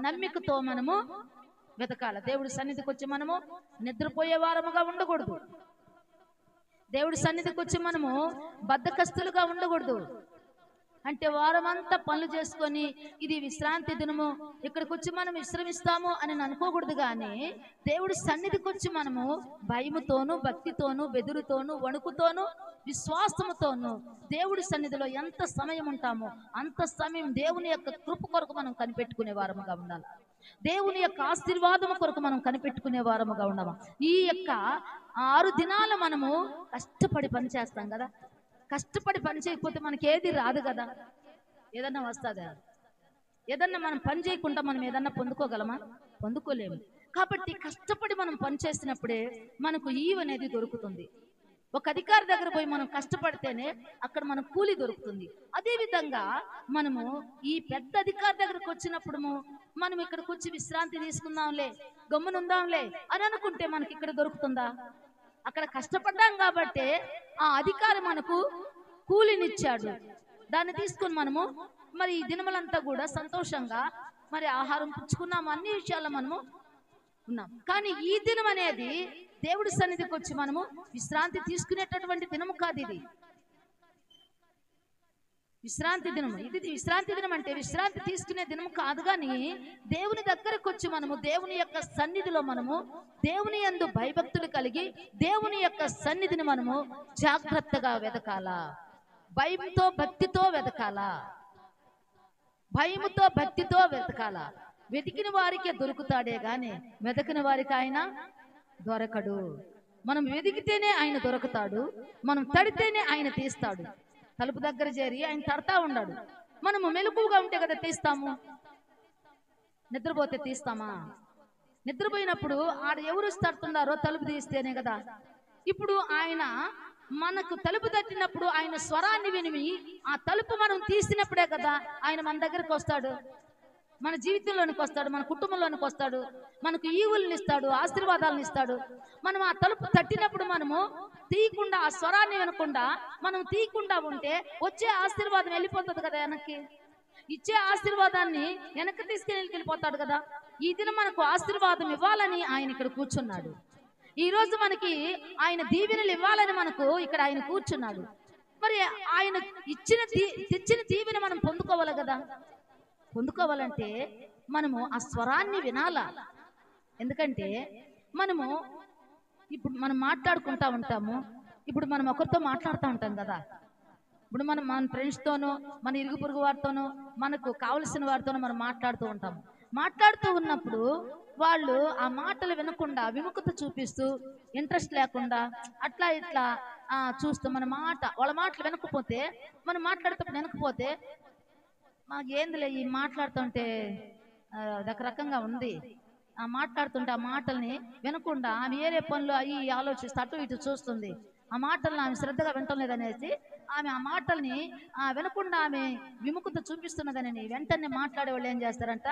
నమ్మికతో మనము వెతకాల. దేవుడి సన్నిధికి వచ్చి మనము నిద్రపోయే వారముగా ఉండకూడదు. దేవుడి సన్నిధికి వచ్చి మనము బద్ధకస్తులుగా ఉండకూడదు. అంటే వారమంతా పనులు చేసుకొని ఇది విశ్రాంతి దినము, ఇక్కడికి వచ్చి మనం విశ్రమిస్తాము అని అనుకోకూడదు. కానీ దేవుడి సన్నిధికి వచ్చి మనము భయముతోను, భక్తితోను, బెదురుతోను, వణుకుతోను, విశ్వాసముతోను దేవుడి సన్నిధిలో ఎంత సమయం ఉంటామో అంత సమయం దేవుని యొక్క కృప కొరకు మనం కనిపెట్టుకునే వారముగా ఉండాలి. దేవుని యొక్క ఆశీర్వాదము కొరకు మనం కనిపెట్టుకునే వారముగా ఉండమా. ఈ యొక్క 6 దినాలు మనము కష్టపడి పని చేస్తాం కదా. కష్టపడి పని చేయకపోతే మనకి ఏది రాదు కదా. ఏదన్నా వస్తుందా? ఏదన్నా మనం పని చేయకుండా మనం ఏదన్నా పొందుకోగలమా? పొందుకోలేము. కాబట్టి కష్టపడి మనం పని చేసినప్పుడే మనకు ఈవ్ అనేది దొరుకుతుంది. ఒక అధికారి దగ్గర పోయి మనం కష్టపడితేనే అక్కడ మనకు కూలి దొరుకుతుంది. అదే విధంగా మనము ఈ పెద్ద అధికారి దగ్గరకు వచ్చినప్పుడు మనం ఇక్కడికి వచ్చి విశ్రాంతి తీసుకుందాంలే, గమ్మునుందాంలే అని అనుకుంటే మనకి ఇక్కడ దొరుకుతుందా? అక్కడ కష్టపడ్డాం కాబట్టి ఆ అధికారి మనకు కూలినిచ్చాడు. దాన్ని తీసుకుని మనము మరి ఈ దినములంతా కూడా సంతోషంగా మరి ఆహారం పుచ్చుకున్నాము, అన్ని విషయాల్లో మనము ఉన్నాం. కానీ ఈ దినం అనేది దేవుడి సన్నిధికి వచ్చి మనము విశ్రాంతి తీసుకునేటటువంటి దినము కాదు. ఇది విశ్రాంతి దినం. ఇది విశ్రాంతి దినం అంటే విశ్రాంతి తీసుకునే దినం కాదు. కానీ దేవుని దగ్గరకు వచ్చి మనము దేవుని యొక్క సన్నిధిలో మనము దేవుని యందు భయభక్తులు కలిగి దేవుని యొక్క సన్నిధిని మనము జాగ్రత్తగా వెతకాల. భయంతో భక్తితో వెతకాల. భయముతో భక్తితో వెతకాల. వెతికిన వారికి దొరుకుతాడే గాని వెతకిన వారికి ఆయన దొరకడు. మనం వెతికితేనే ఆయన దొరుకుతాడు. మనం తడితేనే ఆయన తీస్తాడు. తలుపు దగ్గర చేరి ఆయన తడతా ఉన్నాడు. మనము మెలకువగా ఉంటే కదా తీస్తాము. నిద్రపోతే తీస్తామా? నిద్రపోయినప్పుడు ఆడ ఎవరు తడుతున్నారో తలుపు తీస్తేనే కదా. ఇప్పుడు ఆయన మనకు తలుపు తట్టినప్పుడు ఆయన స్వరాన్ని విని ఆ తలుపు మనం తీసినప్పుడే కదా ఆయన మన దగ్గరకు వస్తాడు, మన జీవితంలోనికి వస్తాడు, మన కుటుంబంలోనికి వస్తాడు, మనకు ఈవుల్ని ఇస్తాడు, ఆశీర్వాదాలను ఇస్తాడు. మనం ఆ తలుపు తట్టినప్పుడు మనము తీయకుండా, ఆ స్వరాన్ని వినకుండా మనం తీయకుండా ఉంటే వచ్చే ఆశీర్వాదం వెళ్ళిపోతుంది కదా వెనక్కి. ఇచ్చే ఆశీర్వాదాన్ని వెనక్కి తీసుకెళ్ళి వెళ్ళిపోతాడు కదా. ఈ దినం మనకు ఆశీర్వాదం ఇవ్వాలని ఆయన ఇక్కడ కూర్చున్నాడు. ఈ రోజు మనకి ఆయన దీవెనలు ఇవ్వాలని మనకు ఇక్కడ ఆయన కూర్చున్నాడు. మరి ఆయన తెచ్చిన దీవెన మనం పొందుకోవాలి కదా. పొందుకోవాలంటే మనము ఆ స్వరాన్ని వినాలా. ఎందుకంటే మనము ఇప్పుడు మనం మాట్లాడుకుంటా ఉంటాము. ఇప్పుడు మనం ఒకరితో మాట్లాడుతూ ఉంటాం కదా. ఇప్పుడు మనం మన ఫ్రెండ్స్తోనూ, మన ఇరుగు పొరుగు వారితోనూ, మనకు కావలసిన వారితోనూ మనం మాట్లాడుతూ ఉంటాము. మాట్లాడుతూ ఉన్నప్పుడు వాళ్ళు ఆ మాటలు వినకుండా విముఖత చూపిస్తూ ఇంట్రెస్ట్ లేకుండా అట్లా ఇట్లా చూస్తూ వాళ్ళ మాటలు వినకపోతే, మనం మాట్లాడుతూ వినకపోతే మాకు ఏందిలే ఈ మాట్లాడుతుంటే రకరకంగా ఉంది, మాట్లాడుతుంటే ఆ మాటల్ని వినకుండా ఆమె ఏరే పనులు అవి ఆలోచిస్తూ అటు ఇటు చూస్తుంది. ఆ మాటలను ఆమె శ్రద్ధగా వినటం లేదనేసి ఆమె ఆ మాటల్ని వినకుండా ఆమె విముఖత చూపిస్తున్నదని వెంటనే మాట్లాడే వాళ్ళు ఏం చేస్తారంట,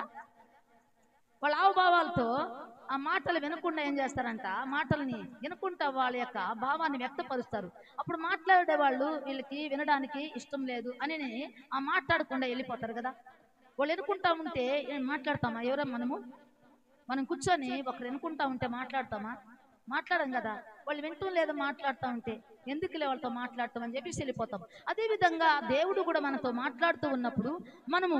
వాళ్ళ హావభావాలతో ఆ మాటలు వినకుండా ఏం చేస్తారంట, ఆ మాటల్ని వినకుండా వాళ్ళ యొక్క భావాన్ని వ్యక్తపరుస్తారు. అప్పుడు మాట్లాడే వాళ్ళు వీళ్ళకి వినడానికి ఇష్టం లేదు అని ఆ మాట్లాడకుండా వెళ్ళిపోతారు కదా. వాళ్ళు వినుకుంటా ఉంటే మాట్లాడతామా? ఎవరో మనం కూర్చొని ఒకరు వినుకుంటా ఉంటే మాట్లాడతామా? మాట్లాడం కదా. వాళ్ళు వింటూ లేదా మాట్లాడుతూ ఉంటే ఎందుకులే వాళ్ళతో మాట్లాడతాం అని చెప్పేసి వెళ్ళిపోతాం. అదేవిధంగా దేవుడు కూడా మనతో మాట్లాడుతూ ఉన్నప్పుడు మనము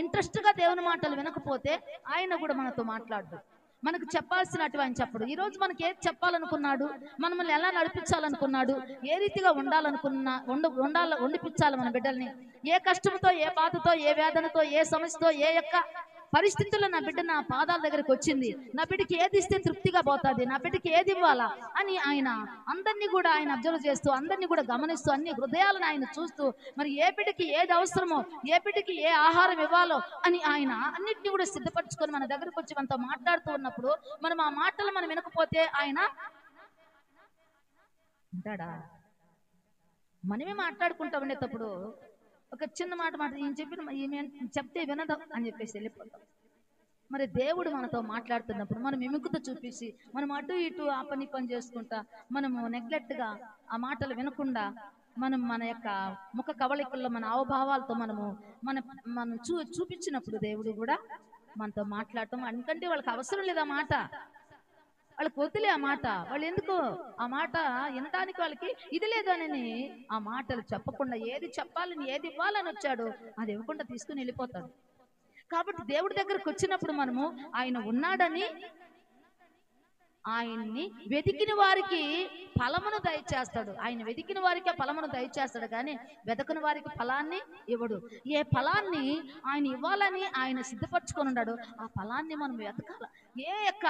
ఇంట్రెస్ట్గా దేవుని మాటలు వినకపోతే ఆయన కూడా మనతో మాట్లాడదు. మనకు చెప్పాల్సినట్టు ఆయన చెప్పడు. ఈరోజు మనకి ఏది చెప్పాలనుకున్నాడు, మనల్ని ఎలా నడిపించాలనుకున్నాడు, ఏ రీతిగా వండిపించాలి మన బిడ్డల్ని, ఏ కష్టంతో, ఏ బాధతో, ఏ వేదనతో, ఏ సమస్యతో, ఏ యొక్క పరిస్థితుల్లో నా బిడ్డ నా పాదాల దగ్గరికి వచ్చింది, నా బిడ్డకి ఏది ఇస్తే తృప్తిగా పోతుంది, నా బిడ్డకి ఏది ఇవ్వాలా అని ఆయన అందరినీ కూడా ఆయన అబ్జర్వ్ చేస్తూ, అందరినీ కూడా గమనిస్తూ, అన్ని హృదయాలను ఆయన చూస్తూ, మరి ఏ బిడ్డకి ఏది అవసరమో, ఏ బిడ్డకి ఏ ఆహారం ఇవ్వాలో అని ఆయన అన్నిటినీ కూడా సిద్ధపరచుకొని మన దగ్గరకు వచ్చి మనతో మాట్లాడుతూ ఉన్నప్పుడు మనం ఆ మాటలు మనం వినకపోతే ఆయన ఉంటాడా? మనమే మాట్లాడుకుంటా ఉండేటప్పుడు ఒక చిన్న మాట ఈయన చెప్తే వినదు అని చెప్పేసి వెళ్ళిపోతాం. మరి దేవుడు మనతో మాట్లాడుతున్నప్పుడు మనం విముఖత చూపించి మనం అటు ఇటు ఆ పని చేసుకుంటా మనము నెగ్లెక్ట్గా ఆ మాటలు వినకుండా మనం మన యొక్క ముఖ కవళికల్లో మన హావభావాలతో మనం చూపించినప్పుడు దేవుడు కూడా మనతో మాట్లాడటం. ఎందుకంటే వాళ్ళకి అవసరం లేదు ఆ మాట, వాళ్ళకి వద్దులే ఆ మాట, వాళ్ళు ఎందుకు ఆ మాట వినడానికి వాళ్ళకి ఇది లేదు అని ఆ మాటలు చెప్పకుండా ఏది చెప్పాలని, ఏది ఇవ్వాలని వచ్చాడో అది ఇవ్వకుండా తీసుకుని వెళ్ళిపోతాడు. కాబట్టి దేవుడి దగ్గరకు వచ్చినప్పుడు మనము ఆయన ఉన్నాడని ఆయన్ని వెతికిన వారికి ఫలమును దయచేస్తాడు. ఆయన వెతికిన వారికి ఫలమును దయచేస్తాడు, కానీ వెతకని వారికి ఫలాన్ని ఇవ్వడు. ఏ ఫలాన్ని ఆయన ఇవ్వాలని ఆయన సిద్ధపరచుకొని ఉన్నాడు, ఆ ఫలాన్ని మనం వెతకాల. ఏ యొక్క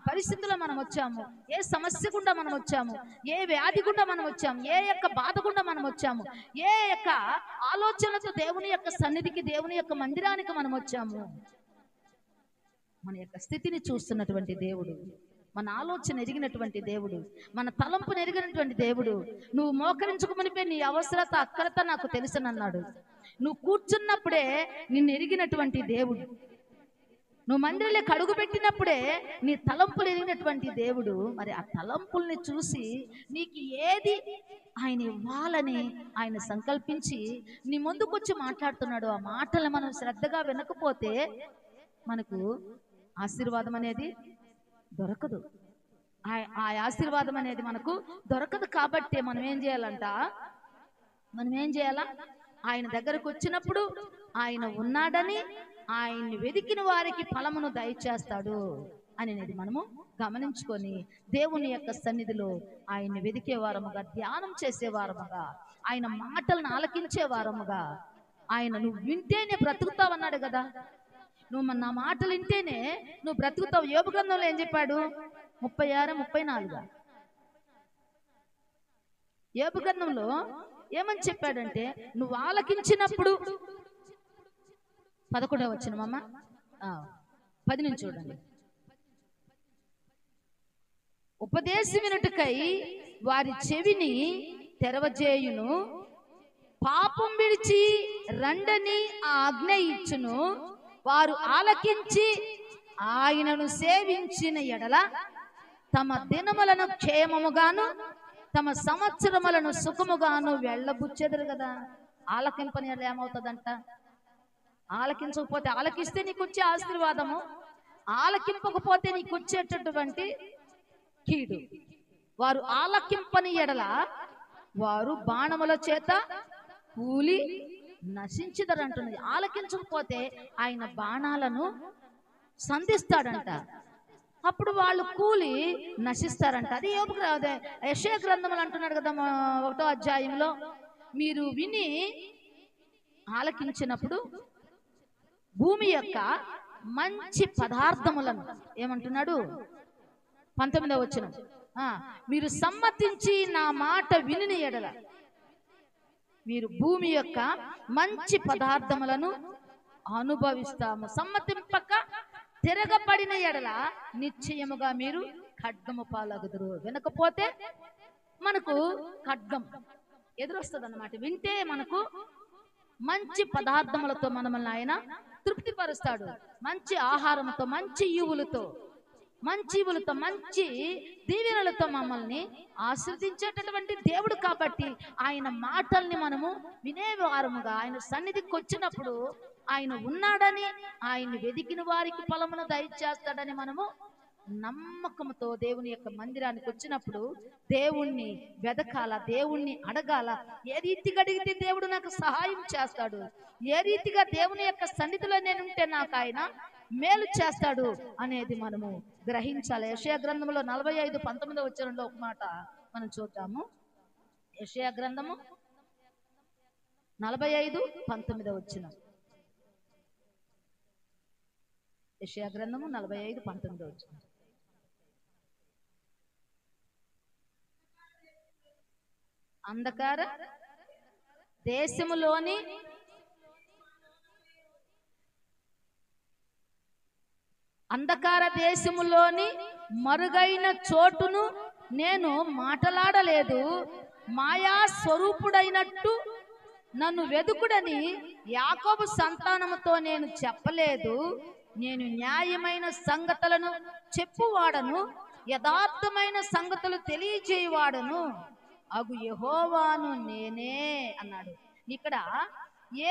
పరిస్థితుల్లో మనం వచ్చాము, ఏ సమస్య గుండా మనం వచ్చాము, ఏ వ్యాధి గుండా మనం వచ్చాము, ఏ యొక్క బాధ గుండా మనం వచ్చాము, ఏ యొక్క ఆలోచనతో దేవుని యొక్క సన్నిధికి, దేవుని యొక్క మందిరానికి మనం వచ్చాము, మన యొక్క స్థితిని చూస్తున్నటువంటి దేవుడు, మన ఆలోచన ఎరిగినటువంటి దేవుడు, మన తలంపును ఎరిగినటువంటి దేవుడు. నువ్వు మోకరించుకు మునిపే నీ అవసరత అక్కరత నాకు తెలుసునన్నాడు. నువ్వు కూర్చున్నప్పుడే నిన్ను ఎరిగినటువంటి దేవుడు. నువ్వు మందిరంలోకి అడుగు పెట్టినప్పుడే నీ తలంపులు ఎరిగినటువంటి దేవుడు. మరి ఆ తలంపుల్ని చూసి నీకు ఏది ఆయన ఇవ్వాలని ఆయన సంకల్పించి నీ ముందుకొచ్చి మాట్లాడుతున్నాడు. ఆ మాటలు మనం శ్రద్ధగా వినకపోతే మనకు ఆశీర్వాదం అనేది దొరకదు. ఆ ఆశీర్వాదం అనేది మనకు దొరకదు. కాబట్టి మనం ఏం చేయాలా? ఆయన దగ్గరకు వచ్చినప్పుడు ఆయన ఉన్నాడని, ఆయన్ని వెతికిన వారికి ఫలమును దయచేస్తాడు అనేది మనము గమనించుకొని దేవుని యొక్క సన్నిధిలో ఆయన్ని వెతికే వారముగా, ధ్యానం చేసే వారముగా, ఆయన మాటలను ఆలకించే వారముగా, ఆయన నువ్వు వింటేనే బ్రతుకుతావు అన్నాడు కదా. నువ్వు నా మాటలు వింటేనే నువ్వు బ్రతుకుతావు. యోబు గ్రంథంలో ఏం చెప్పాడు? 36-34 యోబు గ్రంథంలో ఏమని చెప్పాడంటే, నువ్వు ఆలకించినప్పుడు 11వ వచనమమ్మ 10 నుంచి చూడండి. ఉపదేశం వినుటకై వారి చెవిని తెరవజేయును, పాపం విడిచి రండని ఆ ఆజ్ఞ ఇచ్చును. వారు ఆలకించి ఆయనను సేవించిన ఎడల తమ దినములను క్షేమముగాను తమ సంవత్సరములను సుఖముగాను వెళ్ళబుచ్చెదరు కదా. ఆలకింపని ఎడల ఏమవుతుందంట? ఆలకించకపోతే, ఆలకిస్తే నీకు వచ్చే ఆశీర్వాదము, ఆలకింపకపోతే నీకు వచ్చేటటువంటి కీడు. వారు ఆలకింపని ఎడల వారు బాణముల చేత కూలి నశించిదరు అంటున్నది. ఆలకించకపోతే ఆయన బాణాలను సంధిస్తాడంట, అప్పుడు వాళ్ళు కూలి నశిస్తారంట. అది యెషయా గ్రంథములు అంటున్నాడు కదా 1వ అధ్యాయంలో, మీరు విని ఆలకించినప్పుడు భూమి యొక్క మంచి పదార్థములను ఏమంటున్నాడు? 19వ వచనం, మీరు సమ్మతించి నా మాట విని ఎడల మీరు భూమి యొక్క మంచి పదార్థములను అనుభవిస్తాము. సమ్మతింపక తిరగబడిన ఎడల నిశ్చయముగా మీరు ఖడ్గము పాలగుదురు. వినకపోతే మనకు ఖడ్గం ఎదురొస్తుంది అన్నమాట. వింటే మనకు మంచి పదార్థములతో మనల్ని ఆయన తృప్తిపరుస్తాడు. మంచి ఆహారంతో, మంచి ఈవులతో, మంచి దీవెనలతో మమ్మల్ని ఆశీర్వదించేటటువంటి దేవుడు. కాబట్టి ఆయన మాటల్ని మనము వినేవారముగా, ఆయన సన్నిధికి వచ్చినప్పుడు ఆయన ఉన్నాడని, ఆయన్ని వెతికిన వారికి ఫలమును దయచేస్తాడని మనము నమ్మకంతో దేవుని యొక్క మందిరానికి వచ్చినప్పుడు దేవుణ్ణి వెదకాల, దేవుణ్ణి అడగాల. ఏ రీతిగా అడిగితే దేవుడు నాకు సహాయం చేస్తాడు, ఏ రీతిగా దేవుని యొక్క సన్నిధిలో నేనుంటే నాకు ఆయన మేలు చేస్తాడు అనేది మనము గ్రహించాలి. యెషయా గ్రంథంలో 45-19 వచనంలో ఒక మాట మనం చూద్దాము. యెషయా గ్రంథము 45-19 వచనం. యెషయా గ్రంథము 45-19 వచనం. అంధకార దేశములోని మరుగైన చోటును నేను మాటలాడలేదు. మాయా స్వరూపుడైనట్టు నన్ను వెదుకుడని యాకోబు సంతానముతో నేను చెప్పలేదు. నేను న్యాయమైన సంగతులను చెప్పువాడను, యథార్థమైన సంగతులు తెలియజేయవాడను అగు యెహోవాను నేనే అన్నాడు. ఇక్కడ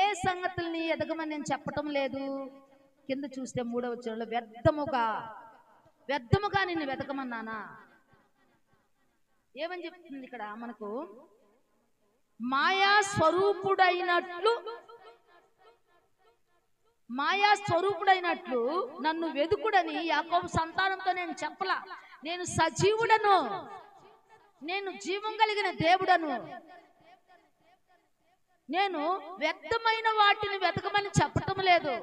ఏ సంగతుల్ని ఎదగమని నేను చెప్పటం లేదు. కింద చూస్తే 3వ వచనంలో వ్యర్థముగా నిన్ను వెతకమన్నానా? ఏమని చెప్తుంది ఇక్కడ మనకు? మాయా స్వరూపుడైనట్లు నన్ను వెదుకుడని యాకోబు సంతానంతో నేను చెప్పలా. నేను సజీవుడను, నేను జీవం కలిగిన దేవుడను. నేను వ్యర్థమైన వాటిని వెతకమని చెప్పటం లేదు,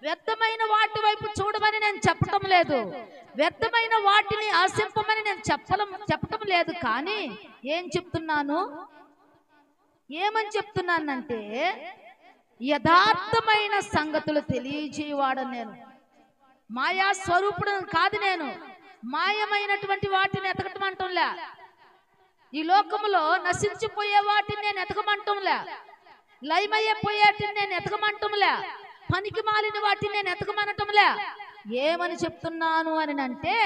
వ్యర్థమైన వాటి వైపు చూడమని నేను చెప్పటం లేదు, వ్యర్థమైన వాటిని ఆశింపమని నేను చెప్పటం లేదు. కానీ ఏం చెప్తున్నాను, ఏమని చెప్తున్నానంటే యథార్థమైన సంగతులు తెలియజేయవాడను నేను. మాయా స్వరూపుడు కాదు నేను, మాయమైనటువంటి వాటిని ఎతకటమంటంలే. ఈ లోకములో నశించిపోయే వాటిని నేను ఎతకమంటంలే, లయమయ్యపోయేటిని నేను ఎతకమంటంలే, పనికి మాలిన వాటిని నేను ఎతకమనటంలే. ఏమని చెప్తున్నాను అని అంటే,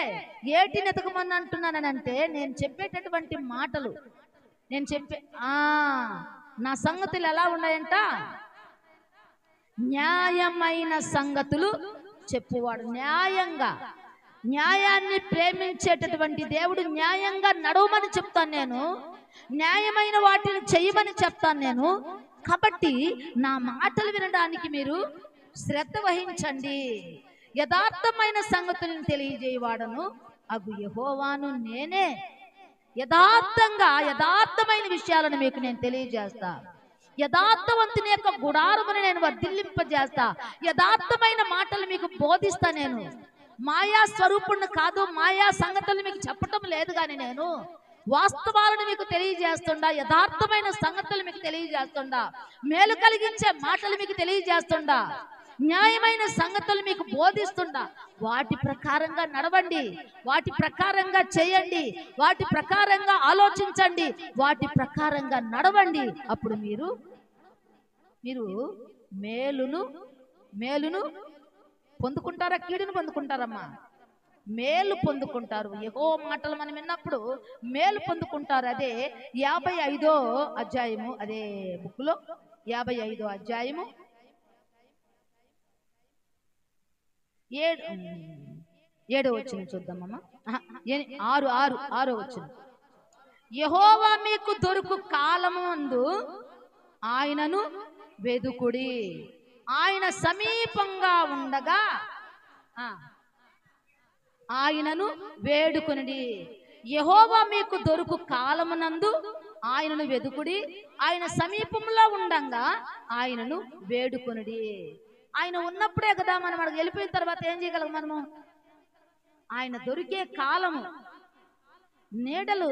ఏటిని ఎతకమని అంటున్నానని అంటే, నేను చెప్పేటటువంటి మాటలు, నేను చెప్పే నా సంగతులు ఎలా ఉన్నాయంట, న్యాయమైన సంగతులు చెప్పువాడు. న్యాయంగా, న్యాయాన్ని ప్రేమించేటటువంటి దేవుడు న్యాయంగా నడవమని చెప్తాను నేను, న్యాయమైన వాటిని చెయ్యమని చెప్తాను నేను. కాబట్టి నా మాటలు వినడానికి మీరు శ్రద్ధ వహించండి. యథార్థమైన సంగతులను తెలియజేయవాడను అగు యెహోవాను నేనే. యథార్థమైన విషయాలను మీకు నేను తెలియజేస్తా. యథార్థవంతుని యొక్క గుడారమును నేను వర్ధిల్లింపజేస్తా. యథార్థమైన మాటలు మీకు బోధిస్తా. నేను మాయా స్వరూపుణ్ణి కాదు, మాయా సంగతులు మీకు చెప్పటం లేదు, కానీ నేను వాస్తవాలను మీకు తెలియజేస్తుండా, యథార్థమైన సంగతులు మీకు తెలియజేస్తుండా, మేలు కలిగించే మాటలు మీకు తెలియజేస్తుండా, న్యాయమైన సంగతులు మీకు బోధిస్తుండా. వాటి ప్రకారంగా నడవండి, వాటి ప్రకారంగా చేయండి, వాటి ప్రకారంగా ఆలోచించండి, వాటి ప్రకారంగా నడవండి. అప్పుడు మీరు మేలును పొందుకుంటారా, కీడును పొందుకుంటారమ్మా? మేలు పొందుకుంటారు. యెహోవా మాటలు మనం విన్నప్పుడు మేలు పొందుకుంటారు. అదే 55వ అధ్యాయము, అదే బుక్ లో 55వ అధ్యాయము 7వ వచనం చూద్దామమ్మా. 6వ వచనం. యెహోవా మీకు దొరుకు కాలమందు ఆయనను వెదుకుడి, ఆయన సమీపంగా ఉండగా ఆయనను వేడుకొనుడి. యెహోవా మీకు దొరుకు కాలమునందు ఆయనను వెదుకుడి, ఆయన సమీపంలో ఉండంగా ఆయనను వేడుకొనుడి. ఆయన ఉన్నప్పుడే కదా మనం అక్కడికి వెళ్ళిపోయిన తర్వాత ఏం చేయగలం మనము? ఆయన దొరికే కాలము, నీడలు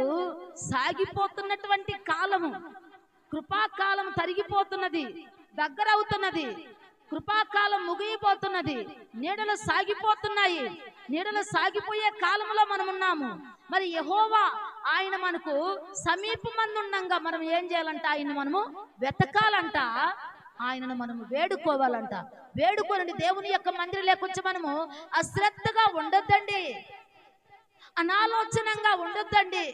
సాగిపోతున్నటువంటి కాలము, కృపాకాలం తరిగిపోతున్నది, దగ్గర అవుతున్నది, కృపాకాలం ముగిపోతున్నది, నీడలు సాగిపోతున్నాయి. నీడలు సాగిపోయే కాలంలో మనం ఉన్నాము. మరి యెహోవా ఆయన మనకు సమీపమందు ఉండంగా మనం ఏం చేయాలంట? ఆయన మనము వెతకాలంట, ఆయనను మనము వేడుకోవాలంట. వేడుకోనండి. దేవుని యొక్క మందిరం లేకుంటే మనము అశ్రద్ధగా ఉండొద్దండి, అనాలోచనంగా ఉండొద్దండి.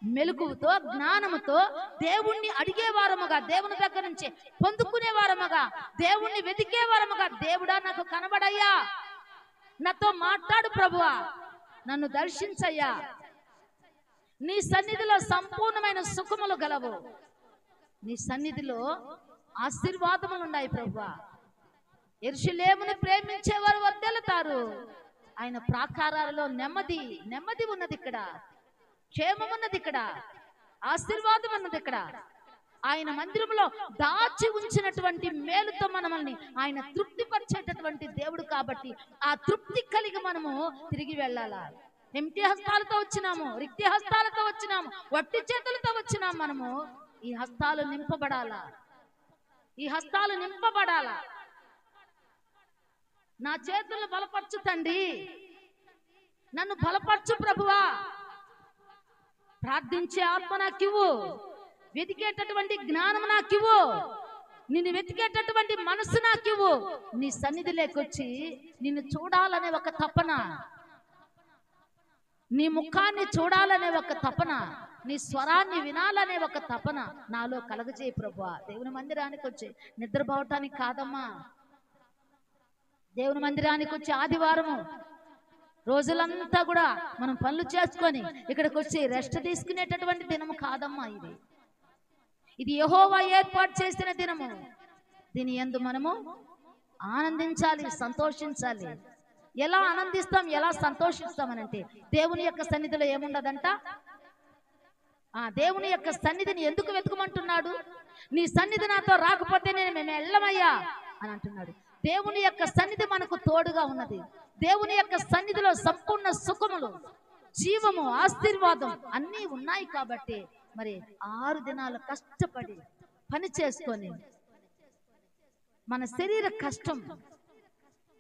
మెలకువతో, జ్ఞానముతో దేవుణ్ణి అడిగే వారముగా, దేవుని దగ్గర నుంచి పొందుకునే వారముగా, దేవుణ్ణి వెతికే వారముగా, దేవుడా నాకు కనబడయ్యా, నాతో మాట్లాడు ప్రభువా, నన్ను దర్శించయ్యా, నీ సన్నిధిలో సంపూర్ణమైన సుఖములు గలవు, నీ సన్నిధిలో ఆశీర్వాదములు ఉన్నాయి ప్రభువా. యెరూషలేమును ప్రేమించేవారు వర్ధిల్లుతారు. ఆయన ప్రాకారాలలో నెమ్మది ఉన్నది, ఇక్కడ క్షేమం ఉన్నది, ఇక్కడ ఆశీర్వాదం ఉన్నది. ఇక్కడ ఆయన మందిరంలో దాచి ఉంచినటువంటి మేలుతో మనల్ని ఆయన తృప్తిపరిచేటటువంటి దేవుడు. కాబట్టి ఆ తృప్తి కలిగి మనము తిరిగి వెళ్ళాలా. ఎంటి హస్తాలతో వచ్చినాము, రిక్తి హస్తాలతో వచ్చినాము, వట్టి చేతులతో వచ్చినాము. మనము ఈ హస్తాలు నింపబడాలా, ఈ హస్తాలు నింపబడాలా. నా చేతులను బలపరచు తండ్రి, నన్ను బలపరచు ప్రభువా. ప్రార్థించే ఆత్మ నాకివ్వు, వెతికేటటువంటి జ్ఞానం నాకివ్వు, నిన్ను వెతికేటటువంటి మనసు నాకివ్వు. నీ సన్నిధి లేకొచ్చి నిన్ను చూడాలనే ఒక తపన, నీ ముఖాన్ని చూడాలనే ఒక తపన, నీ స్వరాన్ని వినాలనే ఒక తపన నాలో కలగజేయి ప్రభువా. దేవుని మందిరానికి వచ్చి నిద్రపోవటానికి కాదమ్మా, దేవుని మందిరానికి వచ్చి ఆదివారము రోజులంతా కూడా మనం పనులు చేసుకొని ఇక్కడికి వచ్చి రెస్ట్ తీసుకునేటటువంటి దినము కాదమ్మా. ఇది యెహోవా ఏర్పాటు చేసిన దినము. దీని యందు మనము ఆనందించాలి, సంతోషించాలి. ఎలా ఆనందిస్తాం, ఎలా సంతోషిస్తామనంటే దేవుని యొక్క సన్నిధిలో ఏముండదంట. దేవుని యొక్క సన్నిధిని ఎందుకు వెతుకమంటున్నాడు? నీ సన్నిధి నాతో రాకపోతే మేము వెళ్ళమయ్యా అని అంటున్నాడు. దేవుని యొక్క సన్నిధి మనకు తోడుగా ఉన్నది. దేవుని యొక్క సన్నిధిలో సంపూర్ణ సుఖములు, జీవము, ఆశీర్వాదం అన్నీ ఉన్నాయి. కాబట్టి మరి 6 దినాలు కష్టపడి పని చేసుకొని మన శరీర కష్టం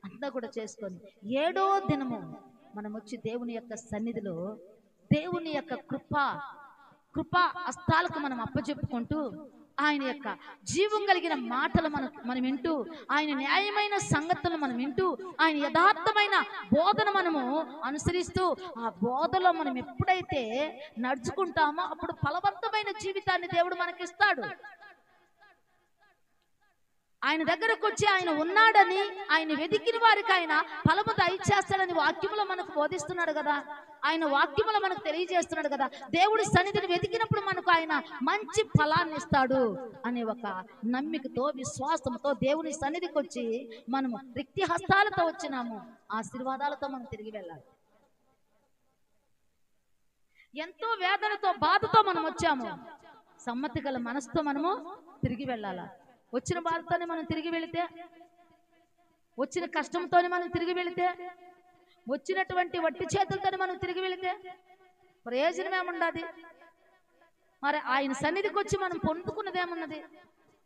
అంతా కూడా చేసుకొని 7వ దినము మనం వచ్చి దేవుని యొక్క సన్నిధిలో దేవుని యొక్క కృపా హస్తాలకు మనం అప్పచెప్పుకుంటూ ఆయన యొక్క జీవం కలిగిన మాటలు మనం వింటూ, ఆయన న్యాయమైన సంగతులు మనం వింటూ, ఆయన యథార్థమైన బోధన మనము అనుసరిస్తూ, ఆ బోధలో మనం ఎప్పుడైతే నడుచుకుంటామో అప్పుడు ఫలవంతమైన జీవితాన్ని దేవుడు మనకిస్తాడు. ఆయన దగ్గరకు వచ్చి ఆయన ఉన్నాడని, ఆయన వెతికిన వారికి ఆయన ఫలము దయచేస్తాడని వాక్యములో మనకు బోధిస్తున్నాడు కదా. ఆయన వాక్యములో మనకు తెలియజేస్తున్నాడు కదా. దేవుడి సన్నిధిని వెతికినప్పుడు మనకు ఆయన మంచి ఫలాన్ని ఇస్తాడు అనే ఒక నమ్మికతో, విశ్వాసంతో దేవుని సన్నిధికి వచ్చి మనము రిక్తి హస్తాలతో వచ్చినాము. ఆశీర్వాదాలతో మనం తిరిగి వెళ్ళాలి. ఎంతో వేదనతో, బాధతో మనం వచ్చాము. సమ్మతి గల మనసుతో మనము తిరిగి వెళ్ళాలా. వచ్చిన బాధతోనే మనం తిరిగి వెళితే, వచ్చిన కష్టంతోనే మనం తిరిగి వెళితే, వచ్చినటువంటి వట్టి చేతులతోనే మనం తిరిగి వెళితే ప్రయోజనం ఏముండదు. మరి ఆయన సన్నిధికి వచ్చి మనం పొందుకున్నదేమున్నది?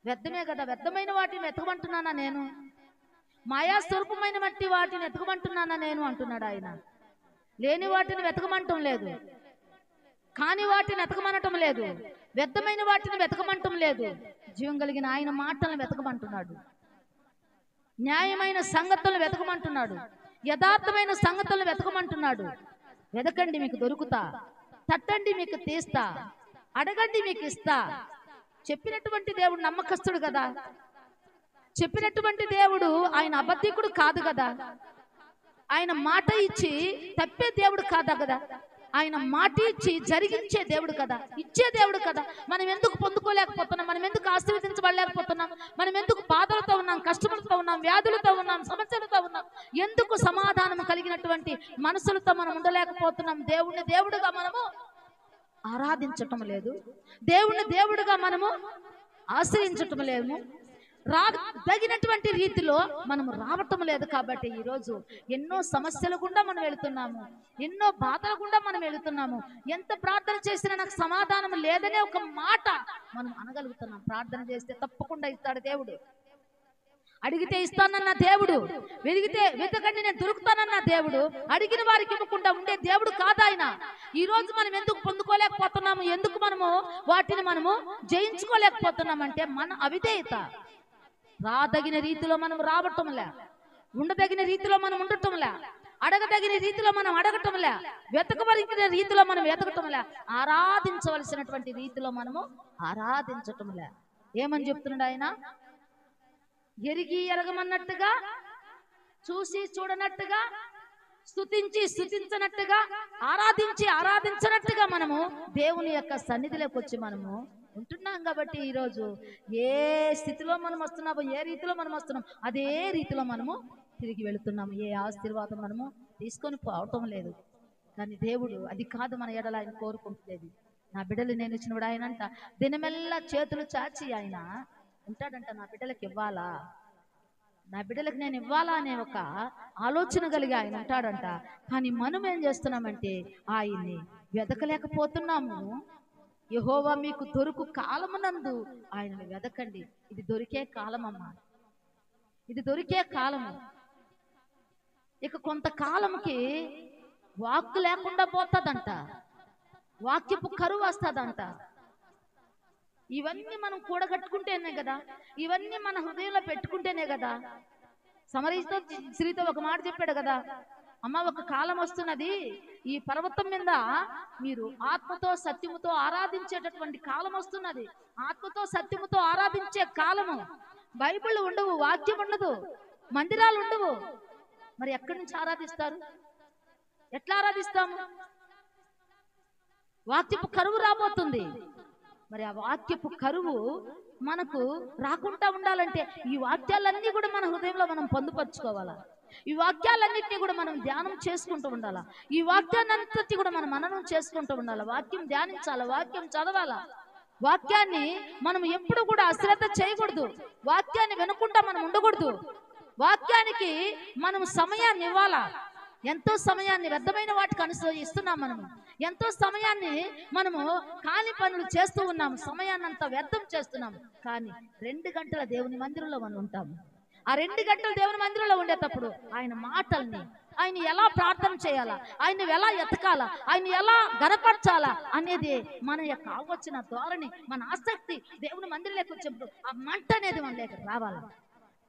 వ్యర్థమే కదా. వ్యర్థమైన వాటిని వెతకమంటున్నానా నేను? మాయా స్వరూపమైన మట్టి వాటిని వెతకమంటున్నానా నేను అంటున్నాడు ఆయన. లేని వాటిని వెతకమంటం లేదు, కాని వాటిని వెతకమనటం లేదు, వ్యర్థమైన వాటిని వెతకమంటం లేదు. జీవం కలిగిన ఆయన మాటలను వెతకమంటున్నాడు. న్యాయమైన సంగతులను వెతకమంటున్నాడు. యథార్థమైన సంగతులను వెతకమంటున్నాడు. వెతకండి మీకు దొరుకుతా, తట్టండి మీకు తీస్తా, అడగండి మీకు ఇస్తా. చెప్పినటువంటి దేవుడు నమ్మకస్తుడు కదా. చెప్పినటువంటి దేవుడు ఆయన అబద్ధికుడు కాదు కదా. ఆయన మాట ఇచ్చి తప్పే దేవుడు కాదా కదా. ఆయన మాట ఇచ్చి జరిగించే దేవుడు కదా, ఇచ్చే దేవుడు కదా. మనం ఎందుకు పొందుకోలేకపోతున్నాం? మనం ఎందుకు ఆశీర్వదించబడలేకపోతున్నాం? మనం ఎందుకు బాధలతో ఉన్నాం, కష్టములతో ఉన్నాం, వ్యాధులతో ఉన్నాం, సమస్యలతో ఉన్నాం? ఎందుకు సమాధానం కలిగినటువంటి మనసులతో మనం ఉండలేకపోతున్నాం? దేవుణ్ణి దేవుడుగా మనము ఆరాధించటం లేదు, దేవుణ్ణి దేవుడుగా మనము ఆశ్రయించటం లేదు, తగినటువంటి రీతిలో మనం రావటం లేదు. కాబట్టి ఈరోజు ఎన్నో సమస్యల గుండా మనం వెళుతున్నాము, ఎన్నో బాధల గుండా మనం వెళుతున్నాము. ఎంత ప్రార్థన చేసినా నాకు సమాధానం లేదనే ఒక మాట మనం అనగలుగుతున్నాం. ప్రార్థన చేస్తే తప్పకుండా ఇస్తాడు దేవుడు. అడిగితే ఇస్తానన్న దేవుడు, వెతకండి నేను దొరుకుతానన్న దేవుడు, అడిగిన వారికి ఇవ్వకుండా ఉండే దేవుడు కాదాయన. ఈ రోజు మనం ఎందుకు పొందుకోలేకపోతున్నాము? ఎందుకు మనము వాటిని మనము జయించుకోలేకపోతున్నామంటే మన అవిధేయత. రాదగిన రీతిలో మనం రావటంలే, ఉండదగిన రీతిలో మనం ఉండటంలే, అడగదగిన రీతిలో మనం అడగటంలే, వెతకవలసిన రీతిలో మనం వెతకటంలే, ఆరాధించవలసినటువంటి రీతిలో మనము ఆరాధించటంలే. ఏమని చెప్తున్నాడు ఆయన? ఎరిగి ఎరగమన్నట్టుగా, చూసి చూడనట్టుగా, స్తుతించి స్తుతించనట్టుగా, ఆరాధించి ఆరాధించనట్టుగా మనము దేవుని యొక్క సన్నిధిలోకి వచ్చి మనము ఉంటున్నాం. కాబట్టి ఈరోజు ఏ స్థితిలో మనం వస్తున్నామో, ఏ రీతిలో మనం వస్తున్నాం, అదే రీతిలో మనము తిరిగి వెళుతున్నాము. ఏ ఆశీర్వాదం మనము తీసుకొని పోవటం లేదు. కానీ దేవుడు అది కాదు మన ఎడల ఆయన కోరుకుంటులేదు. నా బిడ్డలు నేను ఇచ్చినప్పుడు ఆయన అంట దినమెల్లా చేతులు చాచి ఆయన ఉంటాడంట. నా బిడ్డలకు ఇవ్వాలా, నా బిడ్డలకు నేను ఇవ్వాలా అనే ఒక ఆలోచన కలిగి ఆయన ఉంటాడంట. కానీ మనం ఏం చేస్తున్నామంటే ఆయన్ని వెతకలేకపోతున్నాము. యెహోవా మీకు దొరుకు కాలమునందు ఆయనను వెదకండి. ఇది దొరికే కాలమమ్మా, ఇది దొరికే కాలము. ఇక కొంతకాలంకి వాక్కు లేకుండా పోతుందంట, వాక్యపు కరువు వస్తుందంట. ఇవన్నీ మనం కూడగట్టుకుంటేనే కదా, ఇవన్నీ మన హృదయంలో పెట్టుకుంటేనే కదా. సమరయితో స్త్రీతో ఒక మాట చెప్పాడు కదా, అమ్మ ఒక కాలం వస్తున్నది, ఈ పర్వతం మీద మీరు ఆత్మతో సత్యముతో ఆరాధించేటటువంటి కాలం వస్తున్నది. ఆత్మతో సత్యముతో ఆరాధించే కాలము. బైబిల్ ఉండవు, వాక్యం ఉండదు, మందిరాలు ఉండవు. మరి ఎక్కడి నుంచి ఆరాధిస్తారు? ఎట్లా ఆరాధిస్తాము? వాక్యపు కరువు రాబోతుంది. మరి ఆ వాక్యపు కరువు మనకు రాకుండా ఉండాలంటే ఈ వాక్యాలన్నీ కూడా మన హృదయంలో మనం పొందుపరుచుకోవాలా. ఈ వాక్యాలన్నింటినీ కూడా మనం ధ్యానం చేసుకుంటూ ఉండాలా. ఈ వాక్యాన్నంతటి కూడా మనం మననం చేసుకుంటూ ఉండాలి. వాక్యం ధ్యానించాలా, వాక్యం చదవాలా. వాక్యాన్ని మనం ఎప్పుడు కూడా అశ్రద్ధ చేయకూడదు. వాక్యాన్ని వినకుండా మనం ఉండకూడదు. వాక్యానికి మనం సమయాన్ని ఇవ్వాలా. ఎంతో సమయాన్ని వ్యర్థమైన వాటికి ఇస్తున్నాం. మనము ఎంతో సమయాన్ని మనము కాని పనులు చేస్తూ ఉన్నాము. సమయాన్ని అంతా వ్యర్థం చేస్తున్నాము. కానీ 2 గంటల దేవుని మందిరంలో మనం ఉంటాము. ఆ 2 గంటలు దేవుని మందిరంలో ఉండేటప్పుడు ఆయన మాటల్ని, ఆయన ఎలా ప్రార్థన చేయాలా, ఆయన ఎలా ఎతకాలా, ఆయన ఎలా గనపరచాలా అనేది మన యొక్క ఆలోచన ధోరణి, మన ఆసక్తి దేవుని మందిరంలోకి వచ్చినప్పుడు ఆ మంట అనేది మన లేక రావాలా.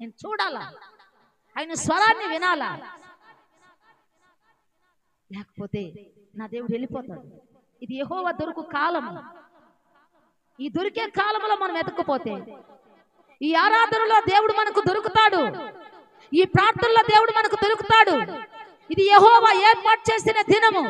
నేను చూడాలా, ఆయన స్వరాన్ని వినాలా. లేకపోతే నా దేవుడు వెళ్ళిపోతాడు. ఇది యెహోవా దొరుకు కాలము. ఈ దొరికే కాలంలో మనం ఎతకపోతే, ఈ ఆరాధనలో దేవుడు మనకు దొరుకుతాడు. ఈ ప్రార్థనలో దేవుడు మనకు దొరుకుతాడు. ఇది యెహోవా ఏర్పాటు చేసిన దినము.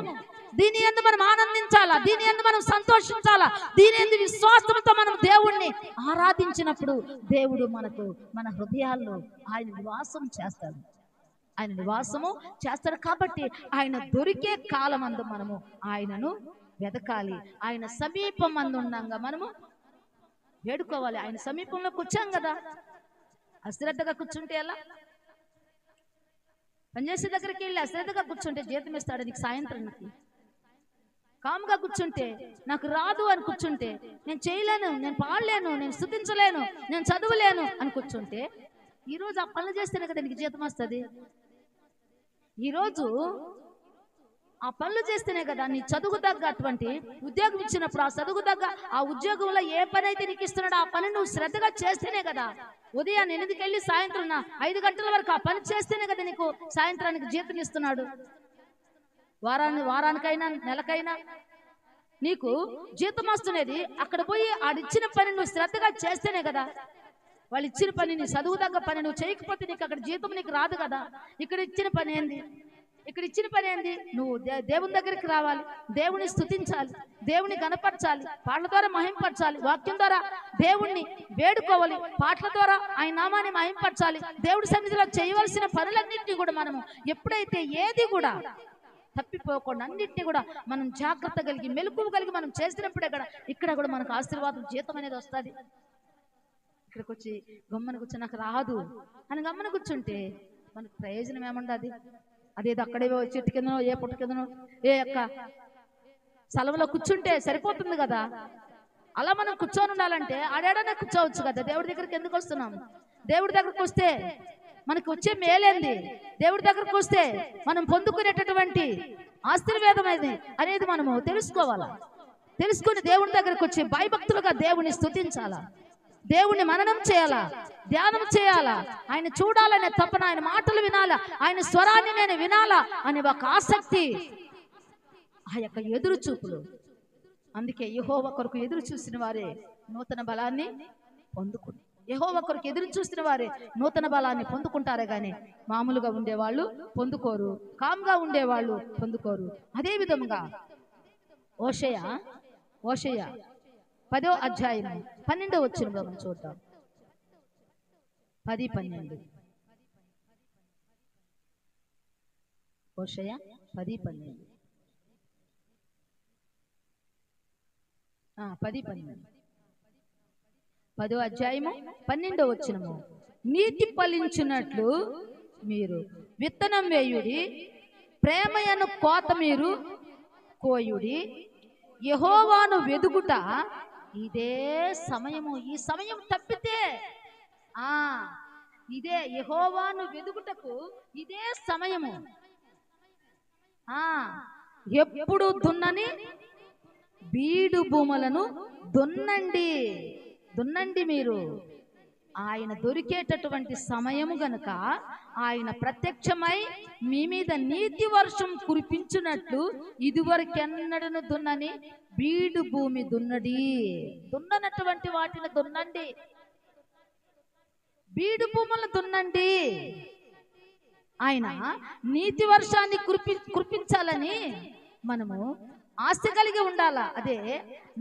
దీని యందు మనం ఆనందించాలా, దీని యందు మనం సంతోషించాలా. దీని యందు విశ్వాసంతో మనం దేవుణ్ణి ఆరాధించినప్పుడు దేవుడు మనకు మన హృదయాల్లో ఆయన నివాసం చేస్తాడు. ఆయన నివాసము చేస్తాడు. కాబట్టి ఆయన దొరికే కాలమందు మనము ఆయనను వెతకాలి. ఆయన సమీపం అందు ఉండగా మనము వేడుకోవాలి. ఆయన సమీపంలో కూర్చాం కదా, అశ్రద్ధగా కూర్చుంటే ఎలా? పనిచేసే దగ్గరికి వెళ్ళి అశ్రద్ధగా కూర్చుంటే జీతం ఇస్తాడు నీకు సాయంత్రానికి. కాముగా కూర్చుంటే, నాకు రాదు అని కూర్చుంటే, నేను చేయలేను, నేను పాడలేను, నేను స్తుతించలేను, నేను చదవలేను అని కూర్చుంటే, ఈరోజు ఆ పనులు చేస్తేనే కదా నీకు జీతం వస్తుంది. ఈరోజు ఆ పనులు చేస్తేనే కదా నీ చదువు తగ్గ అటువంటి ఉద్యోగం ఇచ్చినప్పుడు ఆ చదువు తగ్గ ఆ ఉద్యోగంలో ఏ పని అయితే నీకు ఇస్తున్నాడో ఆ పని నువ్వు శ్రద్ధగా చేస్తేనే కదా ఉదయాన్ని 8కి వెళ్ళి సాయంత్రం 5 గంటల వరకు ఆ పని చేస్తేనే కదా నీకు సాయంత్రానికి జీతం ఇస్తున్నాడు. వారానికైనా నెలకైనా నీకు జీతం వస్తున్నది. అక్కడ పోయి ఆడిచ్చిన పని నువ్వు శ్రద్ధగా చేస్తేనే కదా. వాళ్ళు ఇచ్చిన పని, నీ చదువు తగ్గ పని నువ్వు చేయకపోతే నీకు అక్కడ జీతం నీకు రాదు కదా. ఇక్కడ ఇచ్చిన పని ఏంది? నువ్వు దేవుని దగ్గరికి రావాలి, దేవుని స్తుతించాలి, దేవుని గణపరచాలి, పాటల ద్వారా మహింపరచాలి, వాక్యం ద్వారా దేవుణ్ణి వేడుకోవాలి, పాటల ద్వారా ఆయన నామాన్ని మహింపరచాలి. దేవుడి సన్నిధిలో చేయవలసిన పనులన్నింటినీ కూడా మనము ఎప్పుడైతే ఏది కూడా తప్పిపోకుండా అన్నింటినీ కూడా మనం జాగ్రత్త కలిగి మెలకువ కలిగి మనం చేసినప్పుడే ఇక్కడ కూడా మనకు ఆశీర్వాదం జీతం అనేది వస్తుంది. ఇక్కడికి వచ్చి గమ్మన కూర్చొని నాకు రాదు అని గమ్మన కూర్చుంటే మనకు ప్రయోజనం ఏముండదు. అదేదో అక్కడే చెట్టు కిందనో ఏ పుట్ట కిందనో ఏ యొక్క స్థలంలో కూర్చుంటే సరిపోతుంది కదా. అలా మనం కూర్చొని ఉండాలంటే ఆడేడనే కూర్చోవచ్చు కదా. దేవుడి దగ్గరికి ఎందుకు వస్తున్నాం? దేవుడి దగ్గరకు వస్తే మనకు వచ్చే మేలేంది? దేవుడి దగ్గరకు వస్తే మనం పొందుకునేటటువంటి ఆశీర్వాదం అనేది మనము తెలుసుకోవాలా. తెలుసుకుని దేవుడి దగ్గరకు వచ్చి భయభక్తులుగా దేవుని స్తుతించాలా, దేవుణ్ణి మననం చేయాలా, ధ్యానం చేయాలా, ఆయన చూడాలనే తపన, ఆయన మాటలు వినాలా, ఆయన స్వరాన్ని నేను వినాలా అనే ఒక ఆసక్తి, ఆ యొక్క ఎదురు చూపులు. అందుకే యెహోవా కొరకు ఎదురు చూసిన వారే నూతన బలాన్ని పొందుకుంటారు. యెహోవా కొరకు ఎదురు చూసిన వారే నూతన బలాన్ని పొందుకుంటారే గాని మామూలుగా ఉండేవాళ్ళు పొందుకోరు, కామ్గా ఉండేవాళ్ళు పొందుకోరు. అదే విధముగా ఓషయ 10వ అధ్యాయం 12వ వచనంలో మనం చూద్దాం. 10-12 ఓషయ 10-12 10వ అధ్యాయము 12వ వచనము. నీతి ఫలించినట్లు మీరు విత్తనం వేయుడి, ప్రేమయను కోత మీరు కోయుడి, యెహోవాను వెదుగుట ఇదే సమయము. ఈ సమయం తప్పితే ఇదే యెహోవాను వెదుగుటకు ఇదే సమయము. ఎప్పుడు దున్నని బీడు భూములను దున్నండి మీరు. ఆయన దొరికేటటువంటి సమయము గనుక ఆయన ప్రత్యక్షమై మీ మీద నీతి వర్షం కురిపించినట్లు ఇదివరకెన్నడను దున్నని బీడు భూమి దున్ననటువంటి వాటిని దున్నండి, బీడు భూములను దున్నండి. ఆయన నీతి వర్షాన్ని కురిపించాలని మనము ఆశ కలిగి ఉండాలా. అదే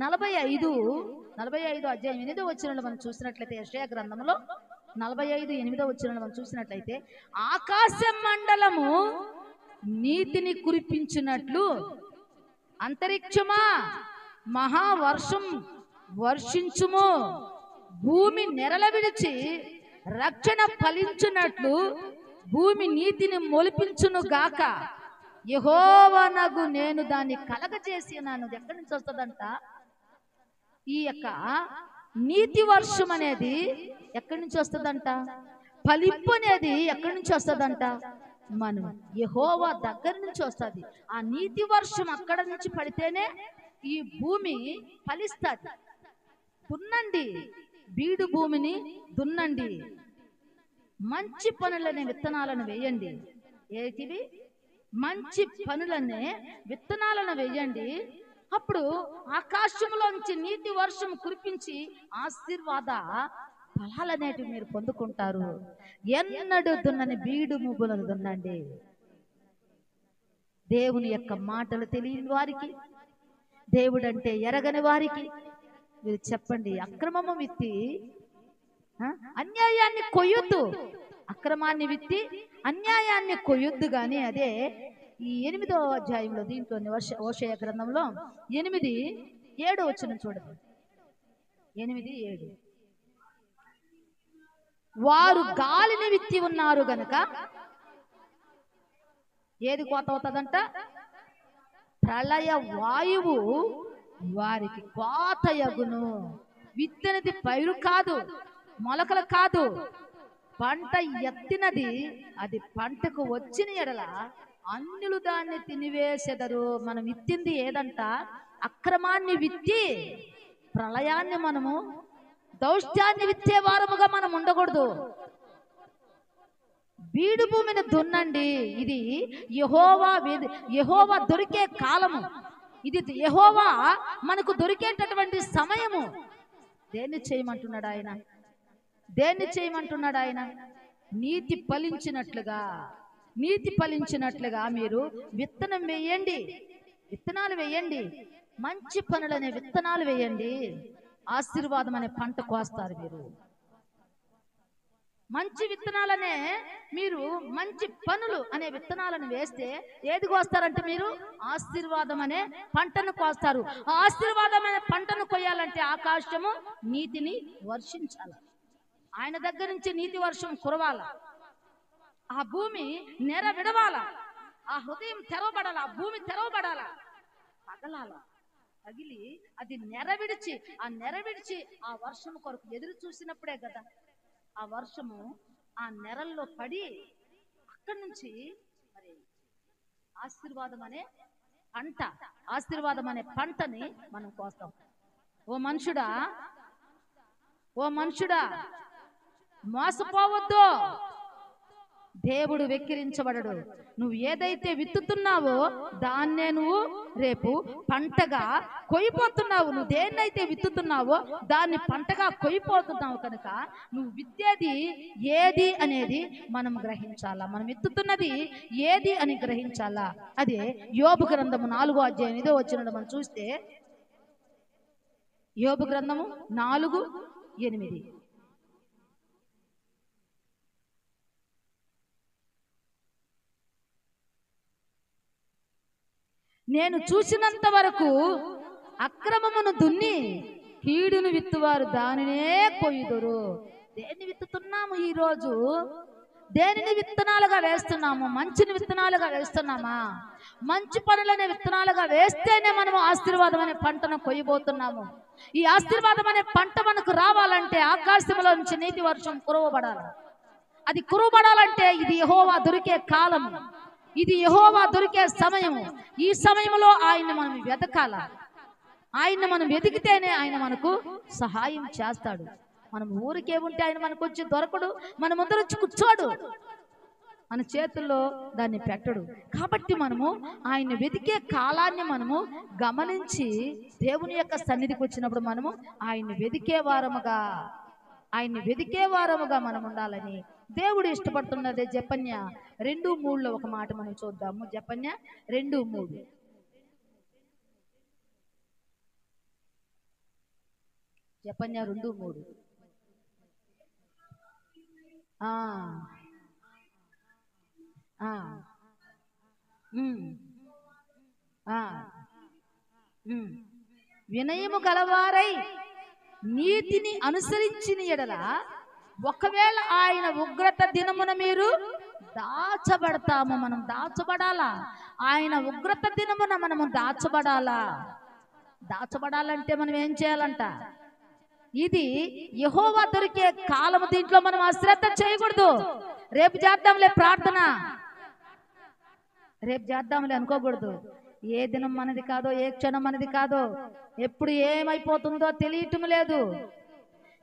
45 అధ్యాయం 8వ వచనంలో మనం చూసినట్లయితే యెషయా గ్రంథంలో 45:8 మనం చూసినట్లయితే, ఆకాశ మండలము నీతిని కురిపించినట్లు అంతరిక్షమా మహావర్షం వర్షించుము, భూమి నెరల విడిచి రక్షణ ఫలించున్నట్లు భూమి నీతిని మొలిపించును గాక. యెహోవానగు నేను దాన్ని కలగజేసి ఉన్నాను. ఎక్కడి నుంచి వస్తుందంట? ఈ యొక్క నీతి వర్షం అనేది ఎక్కడి నుంచి వస్తుందంట? ఫలింపు అనేది ఎక్కడి నుంచి వస్తుందంట? మనం యెహోవా దగ్గర నుంచి వస్తుంది. ఆ నీతి వర్షం అక్కడ నుంచి పడితేనే ఈ భూమి ఫలిస్తుంది. దున్నండి, బీడు భూమిని దున్నండి, మంచి పనులనే విత్తనాలను వేయండి. ఏటివి? మంచి పనులనే విత్తనాలను వేయండి. అప్పుడు ఆకాశంలోంచి నీతి వర్షం కురిపించి ఆశీర్వాద ఫలాలనేటివి మీరు పొందుకుంటారు. ఎన్నడూ దున్నని బీడు ముగ్గులను దున్నండి. దేవుని యొక్క మాటలు తెలియని వారికి, దేవుడంటే ఎరగని వారికి మీరు చెప్పండి, అక్రమము విత్తి అన్యాయాన్ని కొయ్యొద్దు. అక్రమాన్ని విత్తి అన్యాయాన్ని కొయ్యొద్దు. కానీ అదే ఈ 8వ అధ్యాయంలో దీంట్లోని హోషేయ గ్రంథంలో 8:7 చూడండి. 8:7 వారు గాలిని విత్తి ఉన్నారు గనుక ఏది కోత అవుతుందంట? ప్రళయ వాయువు వారికి కోతయగును. విత్తనది పైరు కాదు, మొలకలు కాదు, పంట ఎత్తినది. అది పంటకు వచ్చిన ఎడల అన్యులు దాన్ని తినివేసెదరు. మనం విత్తింది ఏదంట? అక్రమాన్ని విత్తి ప్రళయాన్ని, మనము దౌష్ట్యాన్ని విత్తే వారముగా మనం ఉండకూడదు. బీడు భూమిని దున్నండి. ఇది యెహోవా దొరికే కాలము. ఇది యెహోవా మనకు దొరికేటటువంటి సమయము. దేన్ని చేయమంటున్నాడు ఆయన? దేన్ని చేయమంటున్నాడు ఆయన? నీతి ఫలించినట్లుగా, నీతి ఫలించినట్లుగా మీరు విత్తనం వేయండి, విత్తనాలు వేయండి, మంచి పనులనే విత్తనాలు వేయండి. ఆశీర్వాదం అనే పంట కోస్తారు మీరు. మంచి విత్తనాలనే మీరు, మంచి పనులు అనే విత్తనాలను వేస్తే ఏది కోస్తారంటే మీరు? ఆశీర్వాదం అనే పంటను కోస్తారు. ఆశీర్వాదం అనే పంటను కొయ్యాలంటే ఆకాశము నీతిని వర్షించాలి. ఆయన దగ్గర నుంచి నీతి వర్షం కురవాల. ఆ భూమి నెర విడవాల. ఆ హృదయం తెరవబడాల. ఆ భూమి తెరవబడాల, పగలాల, పగిలి అది నెరవిడిచి, ఆ నెరవిడిచి ఆ వర్షము కొరకు ఎదురు చూసినప్పుడే కదా ఆ వర్షము ఆ నెరల్లో పడి అక్కడి నుంచి మరి ఆశీర్వాదం అనే పంట, ఆశీర్వాదం అనే పంటని మనం కోస్తాం. ఓ మనుషుడా, ఓ మనుషుడా, మోసపోవద్దు. దేవుడు వెక్కిరించబడడు. నువ్వు ఏదైతే విత్తుతున్నావో దాన్నే నువ్వు రేపు పంటగా కొయ్యిపోతున్నావు. నువ్వు దేన్నైతే విత్తుతున్నావో దాన్ని పంటగా కొయ్యిపోతున్నావు. కనుక నువ్వు విత్తేది ఏది అనేది మనం గ్రహించాలా. మనం విత్తుతున్నది ఏది అని గ్రహించాలా. అదే యోబు గ్రంథము 4:8 మనం చూస్తే, యోబు గ్రంథము 4:8 నేను చూసినంత వరకు అక్రమమును దున్ని కీడును విత్తువారు దానినే కొయ్యుదురు. దేన్ని విత్తుతున్నాము ఈరోజు? దేనిని విత్తనాలుగా వేస్తున్నాము? మంచిని విత్తనాలుగా వేస్తున్నామా? మంచి పనులనే విత్తనాలుగా వేస్తేనే మనము ఆశీర్వాదం అనే పంటను కొయ్యబోతున్నాము. ఈ ఆశీర్వాదం అనే పంట మనకు రావాలంటే ఆకాశంలో నుంచి నీతి వర్షం కురవబడాలి. అది కురవబడాలంటే ఇది యెహోవా దొరికే కాలము, ఇది యెహోవా దొరికే సమయము. ఈ సమయంలో ఆయన్ని మనం వెతకాల. ఆయన్ని మనం వెతికితేనే ఆయన మనకు సహాయం చేస్తాడు. మనం ఊరికే ఉంటే ఆయన మనకు వచ్చి దొరకడు, మన ముందర వచ్చి కూర్చోడు, మన చేతుల్లో దాన్ని పెట్టడు. కాబట్టి మనము ఆయన్ని వెతికే కాలాన్ని మనము గమనించి దేవుని యొక్క సన్నిధికి వచ్చినప్పుడు మనము ఆయన్ని వెతికే వారముగా మనం ఉండాలని దేవుడు ఇష్టపడుతున్నదే. జెఫన్యా 2:3 ఒక మాట మనం చూద్దాము. జెఫన్యా 2:3 జెఫన్యా 2:3 ఆ, ఆ, ఉమ్, ఆ, ఉమ్. వినయము గలవారై నీతిని అనుసరించిన ఎడల ఒకవేళ ఆయన ఉగ్రత దినమున మీరు దాచబడతాము. మనం దాచబడాలా, ఆయన ఉగ్రత దినమున మనము దాచబడాలా. దాచబడాలంటే మనం ఏం చేయాలంట? ఇది యెహోవా దొరికే కాలము. దీంట్లో మనం అశ్రద్ధ చేయకూడదు. రేపు చేద్దాంలే ప్రార్థన, రేపు చేద్దాంలే అనుకోకూడదు. ఏ దినం మనది కాదో, ఏ క్షణం మనది కాదో, ఎప్పుడు ఏమైపోతుందో తెలియటం లేదు.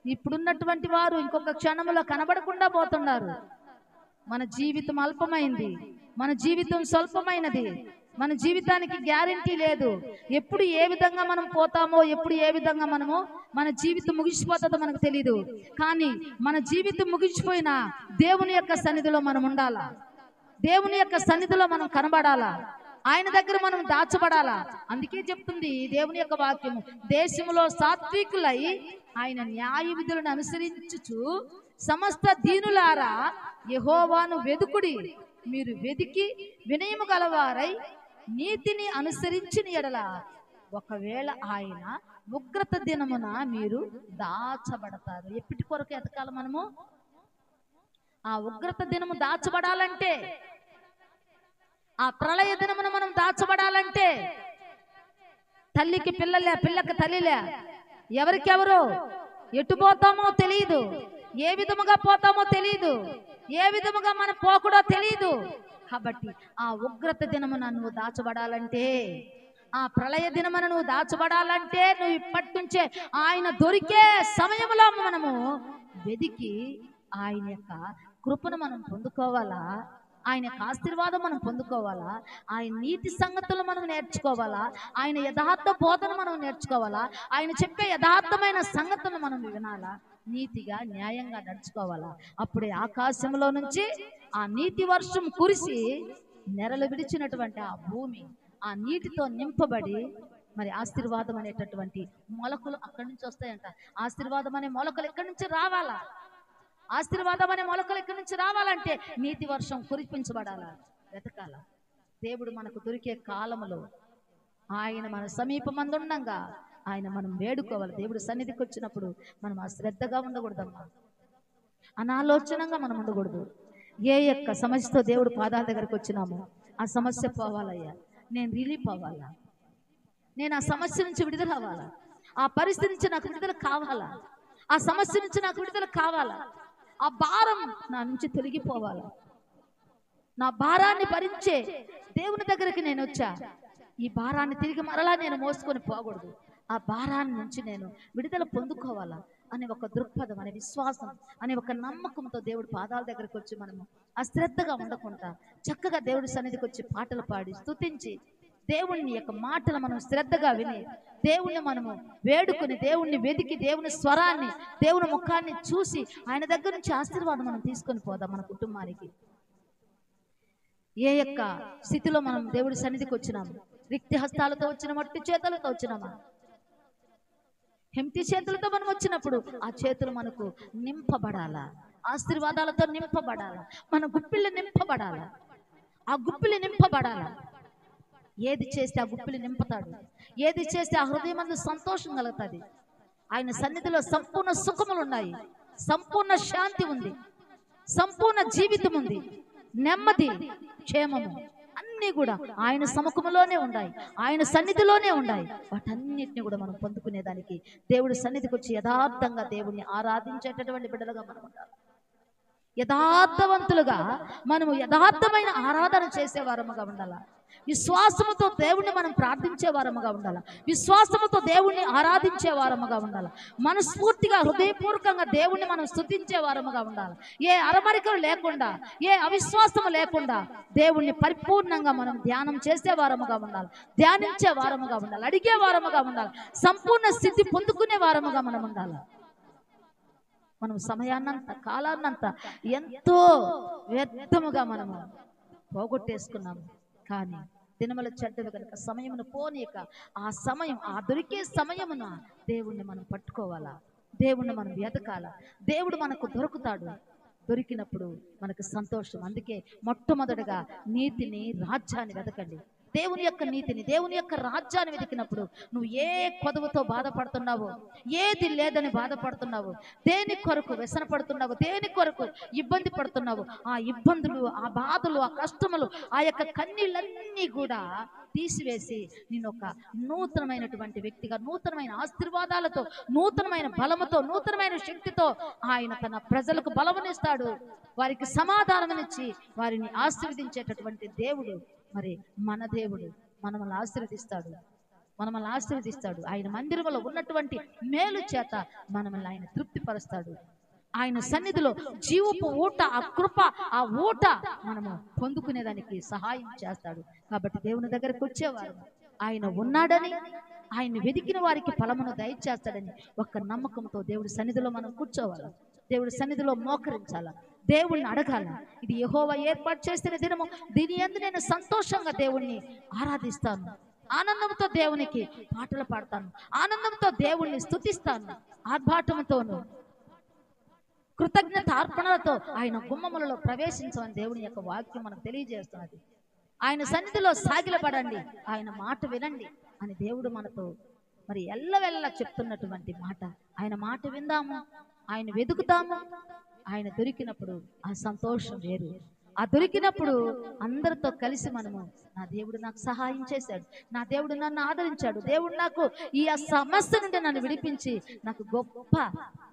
ఇప్పుడున్నటువంటి వారు ఇంకొక క్షణంలో కనబడకుండా పోతున్నారు. మన జీవితం అల్పమైంది, మన జీవితం స్వల్పమైనది, మన జీవితానికి గ్యారెంటీ లేదు. ఎప్పుడు ఏ విధంగా మనం పోతామో, ఎప్పుడు ఏ విధంగా మన జీవితం ముగిసిపోతుందో మనకు తెలియదు. కానీ మన జీవితం ముగిసిపోయినా దేవుని యొక్క సన్నిధిలో మనం ఉండాలా, దేవుని యొక్క సన్నిధిలో మనం కనబడాలా, ఆయన దగ్గర మనం దాచబడాలా. అందుకే చెప్తుంది దేవుని యొక్క వాక్యము, దేశములో సాత్వికులై ఆయన న్యాయ విధులను అనుసరించుచు సమస్త దీనులారా యెహోవాను వెదుకుడి. మీరు వెదికి వినయము గలవారై నీతిని అనుసరించిన ఎడల ఒకవేళ ఆయన ఉగ్రత దినమున మీరు దాచబడతారు. ఎప్పటి కొరకు ఎతకాల మనము? ఆ ఉగ్రత దినము దాచబడాలంటే, ఆ ప్రళయ దినమున మనం దాచబడాలంటే, తల్లికి పిల్లలే, పిల్లకి తల్లిలే, ఎవరికెవరు ఎటు పోతామో తెలియదు, ఏ విధముగా పోతామో తెలియదు, ఏ విధముగా మనం పోకూడో తెలియదు. కాబట్టి ఆ ఉగ్రత దినమున నువ్వు దాచబడాలంటే, ఆ ప్రళయ దినమున నువ్వు దాచబడాలంటే, నువ్వు ఇప్పటి నుంచే ఆయన దొరికే సమయంలో మనము వెదికి ఆయన యొక్క కృపను మనం పొందుకోవాలా, ఆయన యొక్క ఆశీర్వాదం మనం పొందుకోవాలా, ఆయన నీతి సంగతులు మనం నేర్చుకోవాలా, ఆయన యథార్థ బోధన మనం నేర్చుకోవాలా, ఆయన చెప్పే యథార్థమైన సంగతులు మనం వినాలా, నీతిగా న్యాయంగా నడుచుకోవాలా. అప్పుడే ఆకాశంలో నుంచి ఆ నీతి వర్షం కురిసి నెరలు విడిచినటువంటి ఆ భూమి ఆ నీటితో నింపబడి మరి ఆశీర్వాదం అనేటటువంటి మొలకలు అక్కడి నుంచి వస్తాయంట. ఆశీర్వాదం అనే మొలకలు ఎక్కడి నుంచి రావాలా? ఆశీర్వాదం అనే మొలకలు ఎక్కడి నుంచి రావాలంటే నీతి వర్షం కురిపించబడాలా, వెతకాల. దేవుడు మనకు దొరికే కాలములో ఆయన మన సమీపమందుండంగా ఆయన మనం వేడుకోవాలి. దేవుడు సన్నిధికి వచ్చినప్పుడు మనం అశ్రద్ధగా ఉండకూడదమ్మా, అనాలోచనంగా మనం ఉండకూడదు. ఏ యొక్క సమస్యతో దేవుడు పాదాల దగ్గరికి వచ్చినామో ఆ సమస్య పోవాలయ్యా, నేను రిలీఫ్ అవ్వాలా, నేను ఆ సమస్య నుంచి విడుదల అవ్వాలా, ఆ పరిస్థితి నుంచి నాకు విడుదల కావాలా, ఆ సమస్య నుంచి నాకు విడుదల కావాలా, ఆ భారం నా నుంచి తొలగిపోవాలా, నా భారాన్ని భరించే దేవుని దగ్గరికి నేను వచ్చా, ఈ భారాన్ని తిరిగి మరలా నేను మోసుకొని పోకూడదు, ఆ భారాన్ని నుంచి నేను విడుదల పొందుకోవాలా అనే ఒక దృక్పథం, అనే విశ్వాసం, అనే ఒక నమ్మకంతో దేవుడి పాదాల దగ్గరికి వచ్చి మనము అశ్రద్ధగా ఉండకుండా చక్కగా దేవుడి సన్నిధికి వచ్చి పాటలు పాడి స్తుతించి దేవుని యొక్క మాటలు మనం శ్రద్ధగా విని దేవుణ్ణి మనము వేడుకొని దేవుణ్ణి వెతికి దేవుని స్వరాన్ని, దేవుని ముఖాన్ని చూసి ఆయన దగ్గర నుంచి ఆశీర్వాదం మనం తీసుకొని పోదాం మన కుటుంబానికి. ఏ యొక్క స్థితిలో మనం దేవుడి సన్నిధికి వచ్చినాము, రిక్తి హస్తాలతో వచ్చిన, మట్టి చేతులతో వచ్చినామా, హెంప్టీ చేతులతో మనం వచ్చినప్పుడు ఆ చేతులు మనకు నింపబడాలా, ఆశీర్వాదాలతో నింపబడాలా, మన గుప్పిళ్ళు నింపబడాలా, ఆ గుప్పిలు నింపబడాలా. ఏది చేస్తే ఆ గుప్పిలు నింపుతాడు, ఏది చేస్తే ఆ హృదయం అందు సంతోషం కలుగుతుంది. ఆయన సన్నిధిలో సంపూర్ణ సుఖములు ఉన్నాయి, సంపూర్ణ శాంతి ఉంది, సంపూర్ణ జీవితం ఉంది, నెమ్మది, క్షేమము అన్నీ కూడా ఆయన సముఖములోనే ఉన్నాయి, ఆయన సన్నిధిలోనే ఉన్నాయి. వాటన్నిటిని కూడా మనం పొందుకునేదానికి దేవుడి సన్నిధికి వచ్చి యథార్థంగా దేవుణ్ణి ఆరాధించేటటువంటి బిడ్డలుగా మనం ఉండాలి. యథార్థవంతులుగా మనము యథార్థమైన ఆరాధన చేసేవారముగా ఉండాలి. విశ్వాసముతో దేవుణ్ణి మనం ప్రార్థించే వారముగా ఉండాలి, విశ్వాసముతో దేవుణ్ణి ఆరాధించే వారముగా ఉండాలి, మనస్ఫూర్తిగా హృదయపూర్వకంగా దేవుణ్ణి మనం స్తుతించే వారముగా ఉండాలి. ఏ అరమరికలు లేకుండా, ఏ అవిశ్వాసము లేకుండా దేవుణ్ణి పరిపూర్ణంగా మనం ధ్యానం చేసే వారముగా ఉండాలి, ధ్యానించే వారముగా ఉండాలి, అడిగే వారముగా ఉండాలి, సంపూర్ణ స్థితి పొందుకునే వారముగా మనం ఉండాలి. మనం సమయాన్నంత కాలాన్నంత ఎంతో వ్యర్థముగా మనము పోగొట్టేసుకున్నాము. కానీ దినముల చెడ్డలు కనుక సమయమును పోనీక ఆ సమయం, ఆ దొరికే సమయమున దేవుణ్ణి మనం పట్టుకోవాలా, దేవుణ్ణి మనం వెతకాలా. దేవుడు మనకు దొరుకుతాడు, దొరికినప్పుడు మనకు సంతోషం. అందుకే మొట్టమొదటగా నీతిని, రాజ్యాన్ని వెతకండి. దేవుని యొక్క నీతిని, దేవుని యొక్క రాజ్యాన్ని వెతికినప్పుడు నువ్వు ఏ కొదవతో బాధపడుతున్నావో, ఏది లేదని బాధపడుతున్నావు, దేని కొరకు వ్యసన పడుతున్నావు, దేని కొరకు ఇబ్బంది పడుతున్నావు, ఆ ఇబ్బందులు, ఆ బాధలు, ఆ కష్టములు, ఆ యొక్క కన్నీళ్ళన్నీ కూడా తీసివేసి నేను ఒక నూతనమైనటువంటి వ్యక్తిగా, నూతనమైన ఆశీర్వాదాలతో, నూతనమైన బలముతో, నూతనమైన శక్తితో ఆయన తన ప్రజలకు బలమునిస్తాడు. వారికి సమాధానమిచ్చి వారిని ఆశీర్వదించేటటువంటి దేవుడు మరి మన దేవుడు. మనల్ని ఆశీర్వదిస్తాడు. ఆయన మందిరంలో ఉన్నటువంటి మేలు చేత మనల్ని ఆయన తృప్తిపరుస్తాడు. ఆయన సన్నిధిలో జీవపు ఊట, ఆ కృప, ఆ ఊట మనము పొందుకునేదానికి సహాయం చేస్తాడు. కాబట్టి దేవుని దగ్గరకు వచ్చేవారు ఆయన ఉన్నాడని, ఆయన వెతికిన వారికి ఫలమును దయచేస్తాడని ఒక్క నమ్మకంతో దేవుడి సన్నిధిలో మనం కూర్చోవాలి. దేవుడి సన్నిధిలో మోకరించాల, దేవుణ్ణి అడగాల. ఇది యెహోవా ఏర్పాటు చేసిన దినము, దీని యందు నేను సంతోషంగా దేవుణ్ణి ఆరాధిస్తాను, ఆనందంతో దేవునికి పాటలు పాడతాను, ఆనందంతో దేవుణ్ణి స్తుతిస్తాను, ఆర్భాటంతోను కృతజ్ఞత అర్పణలతో ఆయన గుమ్మములలో ప్రవేశించమని దేవుని యొక్క వాక్యం మనకు తెలియజేస్తున్నది. ఆయన సన్నిధిలో సాగిలపడండి, ఆయన మాట వినండి అని దేవుడు మనతో మరి ఎల్లవెల్ల చెప్తున్నటువంటి మాట. ఆయన మాట విందాము, ఆయన వెతుకుతాము. ఆయన దొరికినప్పుడు ఆ సంతోషం వేరు. ఆ దొరికినప్పుడు అందరితో కలిసి మనము, నా దేవుడు నాకు సహాయం చేశాడు, నా దేవుడు నన్ను ఆదరించాడు, దేవుడు నాకు ఈ సమస్య నుండి నన్ను విడిపించి నాకు గొప్ప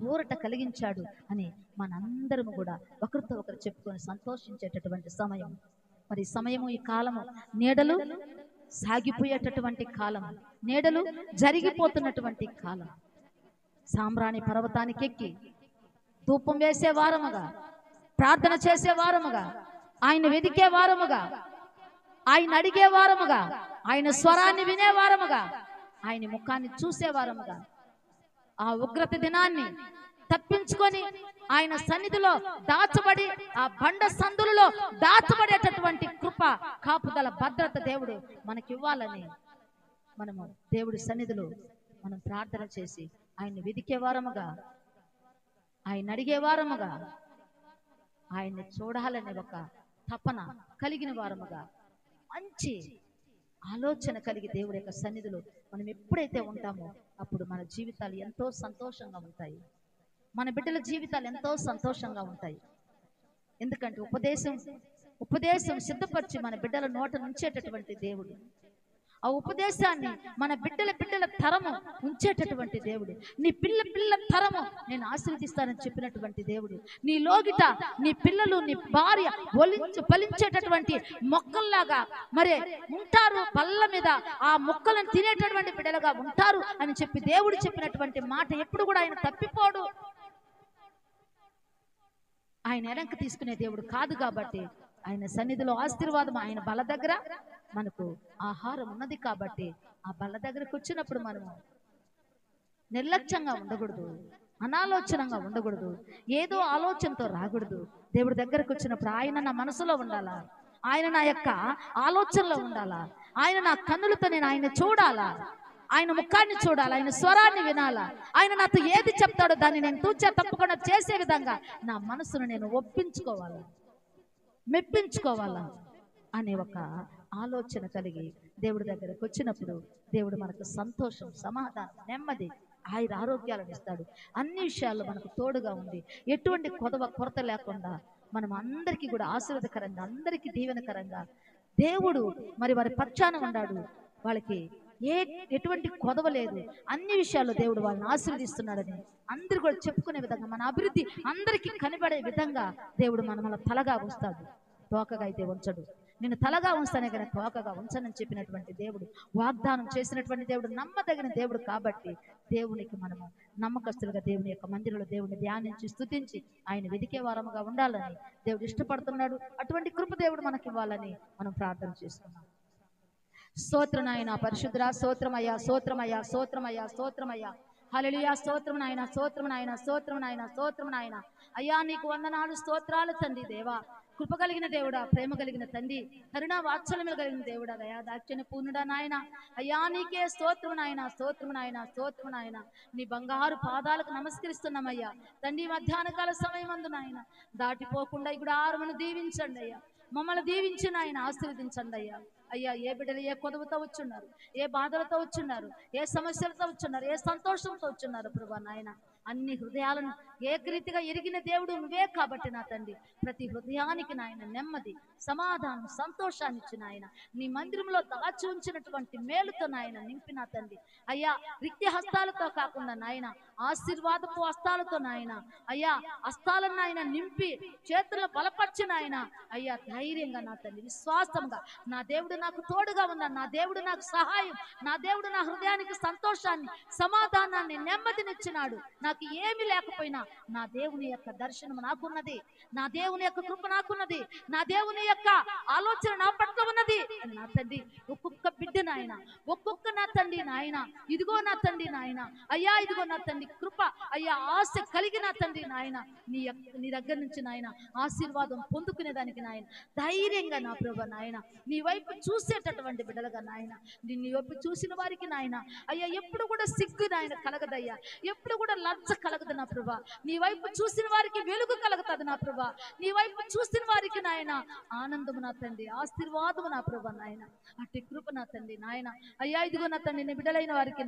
ఊరట కలిగించాడు అని మనందరము కూడా ఒకరితో ఒకరు చెప్పుకొని సంతోషించేటటువంటి సమయం. మరి సమయము, ఈ కాలము నీడలు సాగిపోయేటటువంటి కాలం, నీడలు జరిగిపోతున్నటువంటి కాలం. సాంబ్రాణి పర్వతానికి ఎక్కి ధూపం వేసే వారముగా, ప్రార్థన చేసే వారముగా, ఆయన వెదికే వారముగా, ఆయన అడిగే వారముగా, ఆయన స్వరాన్ని వినే వారముగా, ఆయన ముఖాన్ని చూసే వారముగా, ఆ ఉగ్రత దినాన్ని తప్పించుకొని ఆయన సన్నిధిలో దాచబడి, ఆ బండ సందులలో దాచబడేటటువంటి కృప, కాపుదల, భద్రత దేవుడు మనకివ్వాలని మనము దేవుడి సన్నిధిలో మనం ప్రార్థన చేసి ఆయన్ని వెదికే వారముగా, ఆయన అడిగే వారముగా, ఆయన్ని చూడాలనే ఒక తపన కలిగిన వారముగా, మంచి ఆలోచన కలిగి దేవుడి యొక్క సన్నిధిలో మనం ఎప్పుడైతే ఉంటామో అప్పుడు మన జీవితాలు ఎంతో సంతోషంగా ఉంటాయి. మన బిడ్డల జీవితాలు ఎంతో సంతోషంగా ఉంటాయి. ఎందుకంటే ఉపదేశం సిద్ధపరిచి మన బిడ్డల నోట ఉంచేటటువంటి దేవుడు. ఆ ఉపదేశాన్ని మన బిడ్డల తరము ఉంచేటటువంటి దేవుడు. నీ పిల్ల తరము నేను ఆశీర్వదిస్తానని చెప్పినటువంటి దేవుడు. నీ లోగిట నీ పిల్లలు, నీ భార్య ఫలించేటటువంటి మొక్కల్లాగా మరి ఉంటారు, బల్ల మీద ఆ మొక్కలను తినేటటువంటి బిడ్డలుగా ఉంటారు అని చెప్పి దేవుడు చెప్పినటువంటి మాట ఎప్పుడు కూడా ఆయన తప్పిపోడు. ఆయన వెనక్కి తీసుకునే దేవుడు కాదు. కాబట్టి ఆయన సన్నిధిలో ఆశీర్వాదం, ఆయన బల దగ్గర మనకు ఆహారం ఉన్నది. కాబట్టి ఆ బల్ల దగ్గరకు వచ్చినప్పుడు మనము నిర్లక్ష్యంగా ఉండకూడదు, అనాలోచనంగా ఉండకూడదు, ఏదో ఆలోచనతో రాకూడదు. దేవుడి దగ్గరకు వచ్చినప్పుడు ఆయన నా మనసులో ఉండాలా, ఆయన నా యొక్క ఆలోచనలో ఉండాలా, ఆయన నా కన్నులతో నేను ఆయన చూడాలా, ఆయన ముఖాన్ని చూడాలి, ఆయన స్వరాన్ని వినాలా, ఆయన నాతో ఏది చెప్తాడో దాన్ని నేను తూచా తప్పకుండా చేసే విధంగా నా మనసును నేను ఒప్పించుకోవాలా, మెప్పించుకోవాలా అనే ఒక ఆలోచన కలిగి దేవుడి దగ్గరకు వచ్చినప్పుడు దేవుడు మనకు సంతోషం, సమాధానం, నెమ్మది, ఆయన ఆరోగ్యాలను ఇస్తాడు. అన్ని విషయాల్లో మనకు తోడుగా ఉండి ఎటువంటి కొరత లేకుండా మనం అందరికీ కూడా ఆశీర్వాదకరంగా, అందరికీ దీవెనకరంగా దేవుడు మరి వారి పక్షాన ఉన్నాడు. వాళ్ళకి ఎటువంటి కొదవ లేదు. అన్ని విషయాల్లో దేవుడు వాళ్ళని ఆశీర్వదిస్తున్నాడని అందరూ కూడా చెప్పుకునే విధంగా, మన అభివృద్ధి అందరికీ కనబడే విధంగా దేవుడు మన తలగా ఉంచుతాడు, తోకగా అయితే ఉంచడు. నేను తలగా ఉంచానే కానీ తోకగా ఉంచనని చెప్పినటువంటి దేవుడు, వాగ్దానం చేసినటువంటి దేవుడు, నమ్మదగిన దేవుడు. కాబట్టి దేవునికి మనము నమ్మకస్తులుగా దేవుని యొక్క మందిరంలో దేవుని ధ్యానించి స్తుతించి ఆయన వెదికే వారముగా ఉండాలని దేవుడు ఇష్టపడుతున్నాడు. అటువంటి కృప దేవుడు మనకి ఇవ్వాలని మనం ప్రార్థన చేసుకున్నాం. స్తోత్రం నాయన, పరిశుద్ధుడా, స్తోత్రమయ్యా, స్తోత్రమయ్యా, స్తోత్రమయ్యా, స్తోత్రమయ్యా, హల్లెలూయా, స్తోత్రం నాయన, స్తోత్రం నాయన, స్తోత్రం నాయన, స్తోత్రం నాయన. అయ్యా నీకు వందనాలు, స్తోత్రాలు తండ్రి దేవా. కృప కలిగిన దేవుడా, ప్రేమ కలిగిన తండ్రి, కరుణ వాత్సల్యములు కలిగిన దేవుడా, దయా దాక్షిణ్య పూర్ణుడా నాయన, అయ్యా నీకే స్తోత్రము నాయన, స్తోత్రము నాయన, స్తోత్రము నాయన. నీ బంగారు పాదాలకు నమస్కరిస్తున్నామయ్యా తండ్రి. మధ్యాహ్న కాల సమయం అందు నాయన దాటిపోకుండా ఇప్పుడు ఆరుమను దీవించండి అయ్యా, మమ్మల్ని దీవించిన ఆయన ఆశీర్వదించండి అయ్యా. అయ్యా, ఏ బిడ్డలు ఏ కొదవతో వచ్చున్నారు, ఏ బాధలతో వచ్చున్నారు, ఏ సమస్యలతో వచ్చున్నారు, ఏ సంతోషంతో వచ్చున్నారు ప్రభా నాయన, అన్ని హృదయాలను ఏకరీతిగా ఎరిగిన దేవుడు నువ్వే కాబట్టి నా తండ్రి, ప్రతి హృదయానికి నాయన నెమ్మది, సమాధానం, సంతోషాన్ని ఇచ్చిన ఆయన, నీ మందిరంలో దాచి ఉంచినటువంటి మేలుతో నాయన నింపిన తండ్రి. అయ్యా, రిక్తి హస్తాలతో కాకుండా నాయన ఆశీర్వాదపు హస్తాలతో నాయన, అయ్యా హస్తాలను నాయన నింపి చేతులను బలపరిచిన ఆయన, అయ్యా ధైర్యంగా నా తండ్రి, విశ్వాసంగా నా దేవుడు నాకు తోడుగా ఉన్నాడు, నా దేవుడు నాకు సహాయం, నా దేవుడు నా హృదయానికి సంతోషాన్ని, సమాధానాన్ని, నెమ్మదినిచ్చినాడు. నాకు ఏమి లేకపోయినా నా దేవుని యొక్క దర్శనం నాకున్నది, నా దేవుని యొక్క కృప నాకున్నది, నా దేవుని యొక్క ఆలోచన నా పట్ల ఉన్నది నా తండ్రి. ఒక్కొక్క బిడ్డ నాయన, ఒక్కొక్క నా తండ్రి నాయన, ఇదిగో నా తండ్రి నాయన, అయ్యా ఇదిగో నా తండ్రి కృప, అయ్యా ఆశ కలిగిన తండ్రి నాయన, నీ దగ్గర నుంచి నాయన ఆశీర్వాదం పొందుకునేదానికి నాయన ధైర్యంగా నా ప్రభు నాయన నీ వైపు చూసేటటువంటి బిడ్డలుగా నాయన, నీ వైపు చూసిన వారికి నాయన అయ్యా ఎప్పుడు కూడా సిగ్గు నాయన కలగదయ్యా, ఎప్పుడు కూడా లజ్జ కలగదు నా ప్రభా. నీ వైపు చూసిన వారికి వెలుగు కలుగుతుంది నా ప్రభా. నీ వైపు చూసిన వారికి నాయన ఆనందము నా తండ్రి, ఆశీర్వాదము నా ప్రభా నాయన, అట్టి కృప నా తండ్రి నాయన. అయ్యా ఇదిగో నా తండ్రి, నీ బిడ్డలైన వారికి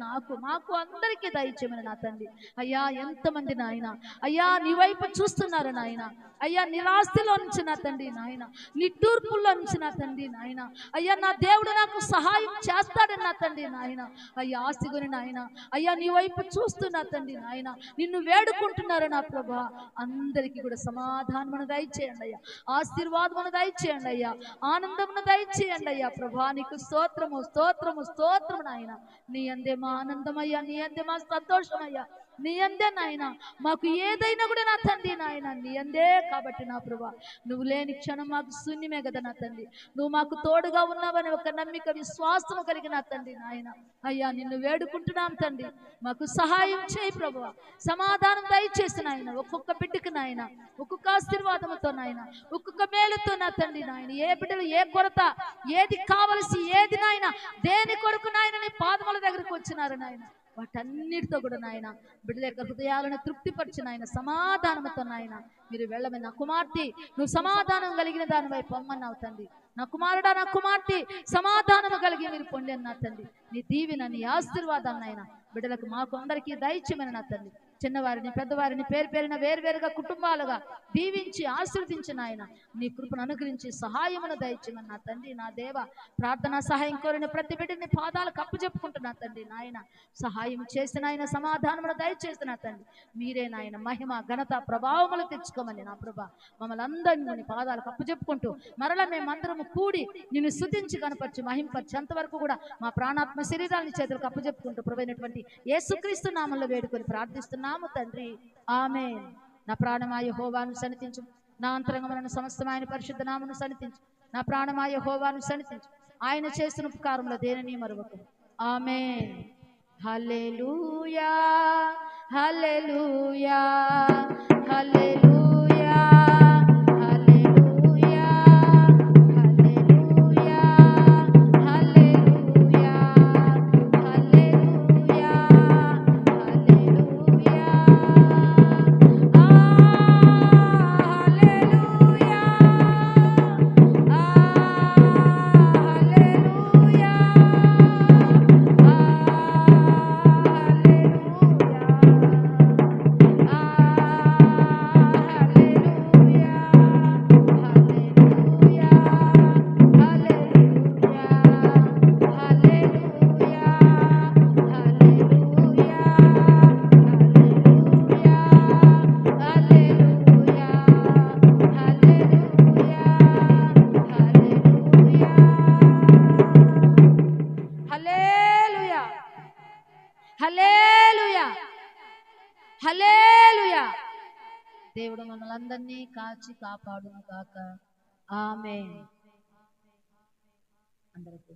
మాకు అందరికీ దయచేయమని నా తండ్రి. అయ్యా ఎంతమంది నాయన అయ్యా నీ వైపు చూస్తున్నారు నాయన, అయ్యా నిరాశలో నుంచి నా తండ్రి నాయన, నిట్టూర్పుల్లో నుంచి నా తండ్రి నాయన, అయ్యా నా దేవుడు నాకు సహాయం చేస్తాడని నా తండ్రి నాయన, అయ్యా ఆశగుని నాయన, అయ్యా నీ వైపు చూస్తున్నా తండ్రి నాయన, నిన్ను వేడుకుంటున్నారు నా ప్రభా. అందరికీ కూడా సమాధానమును దయచేయండి అయ్యా, ఆశీర్వాదమును దయచేయండి అయ్యా, ఆనందమును దయచేయండి అయ్యా ప్రభా. నీకు స్తోత్రము స్తోత్రము స్తోత్రము నాయన. నీ అందే మా ఆనందమయ్యా, నీ అందే మా సంతోషమయ్యా, నీ అందే నాయన మాకు ఏదైనా కూడా నా తండ్రి నాయన నీ అందే కాబట్టి నా ప్రభా. నువ్వు లేని క్షణం మాకు శూన్యమే కదా నా తండ్రి. నువ్వు మాకు తోడుగా ఉన్నావని ఒక నమ్మిక, విశ్వాసము కలిగిన తండ్రి నాయన, అయ్యా నిన్ను వేడుకుంటున్నాం తండ్రి. మాకు సహాయం చేయి ప్రభు, సమాధానం దయచేసి నాయన, ఒక్కొక్క బిడ్డకి నాయన ఒక్కొక్క ఆశీర్వాదముతో నాయన, ఒక్కొక్క మేలుతో నా తండ్రి నాయన, ఏ బిడ్డలు ఏ కొరత, ఏది కావలసి, ఏది నాయన దేని కొరకు నాయన నీ పాదముల దగ్గరకు వచ్చినారు నాయన, వాటన్నిటితో కూడా నాయన బిడ్డల యొక్క హృదయాలను తృప్తిపరిచిన ఆయన సమాధానంతో నాయన మీరు వెళ్ళమే. నా కుమార్తె నువ్వు సమాధానం కలిగిన దానివై పొమ్మన్నావు తండ్రి. నా కుమారుడా, నా కుమార్తె సమాధానము కలిగి మీరు పొంది నా తండ్రి. నీ దీవెన, నీ ఆశీర్వాదాన్ని ఆయన బిడ్డలకు మాకు అందరికీ దయచేయమని నా తండ్రి. చిన్నవారిని పెద్దవారిని పేరు పేరున వేరువేరుగా కుటుంబాలుగా దీవించి ఆశీర్వదించిన ఆయన నీ కృపను అనుగ్రహించి సహాయమును దయచేయమని నా తండ్రి. నా దేవ, ప్రార్థన సహాయం కోరిన ప్రతి బిడ్డని పాదాలకు అప్పచెప్పుకుంటున్నా తండ్రి నాయన. సహాయం చేసిన ఆయన, సమాధానమును దయచేసిన తండ్రి. మీరే నాయన మహిమ, ఘనత, ప్రభావములు తెచ్చుకోమని నా ప్రభా. మమ్మల్ని అందరినీ పాదాలకు అప్పచెప్పుకుంటూ మరలా మేమందరము కూడి నిన్ను స్తుతించి కనపరిచి మహింపరిచి అంతవరకు కూడా మా ప్రాణాత్మ శరీరాన్ని చేతులకు అప్పచెప్పుకుంటూ ప్రభువైనటువంటి యేసుక్రీస్తు నామములో వేడుకొని ప్రార్థిస్తున్నాము తండ్రి. ఆమేన్. నా ప్రాణమా యెహోవాను సన్నిధించు, నా అంతరంగమున సమస్తమైన పరిశుద్ధ నామమును సన్నిధించు. నా ప్రాణమా యెహోవాను సన్నిధించు, ఆయన చేసిన ఉపకారంలో దేనిని మరువకు. ఆమేన్. హల్లెలూయా హల్లెలూయా హల్లెలూయా హల్లెలూయా హల్లెలూయా హల్లెలూయా హల్లెలూయా హల్లెలూయా హల్లెలూయా హల్లెలూయా. దేవుడు మమ్మల్ని అందరినీ కాచి కాపాడును గాక. ఆమేన్. అందరికీ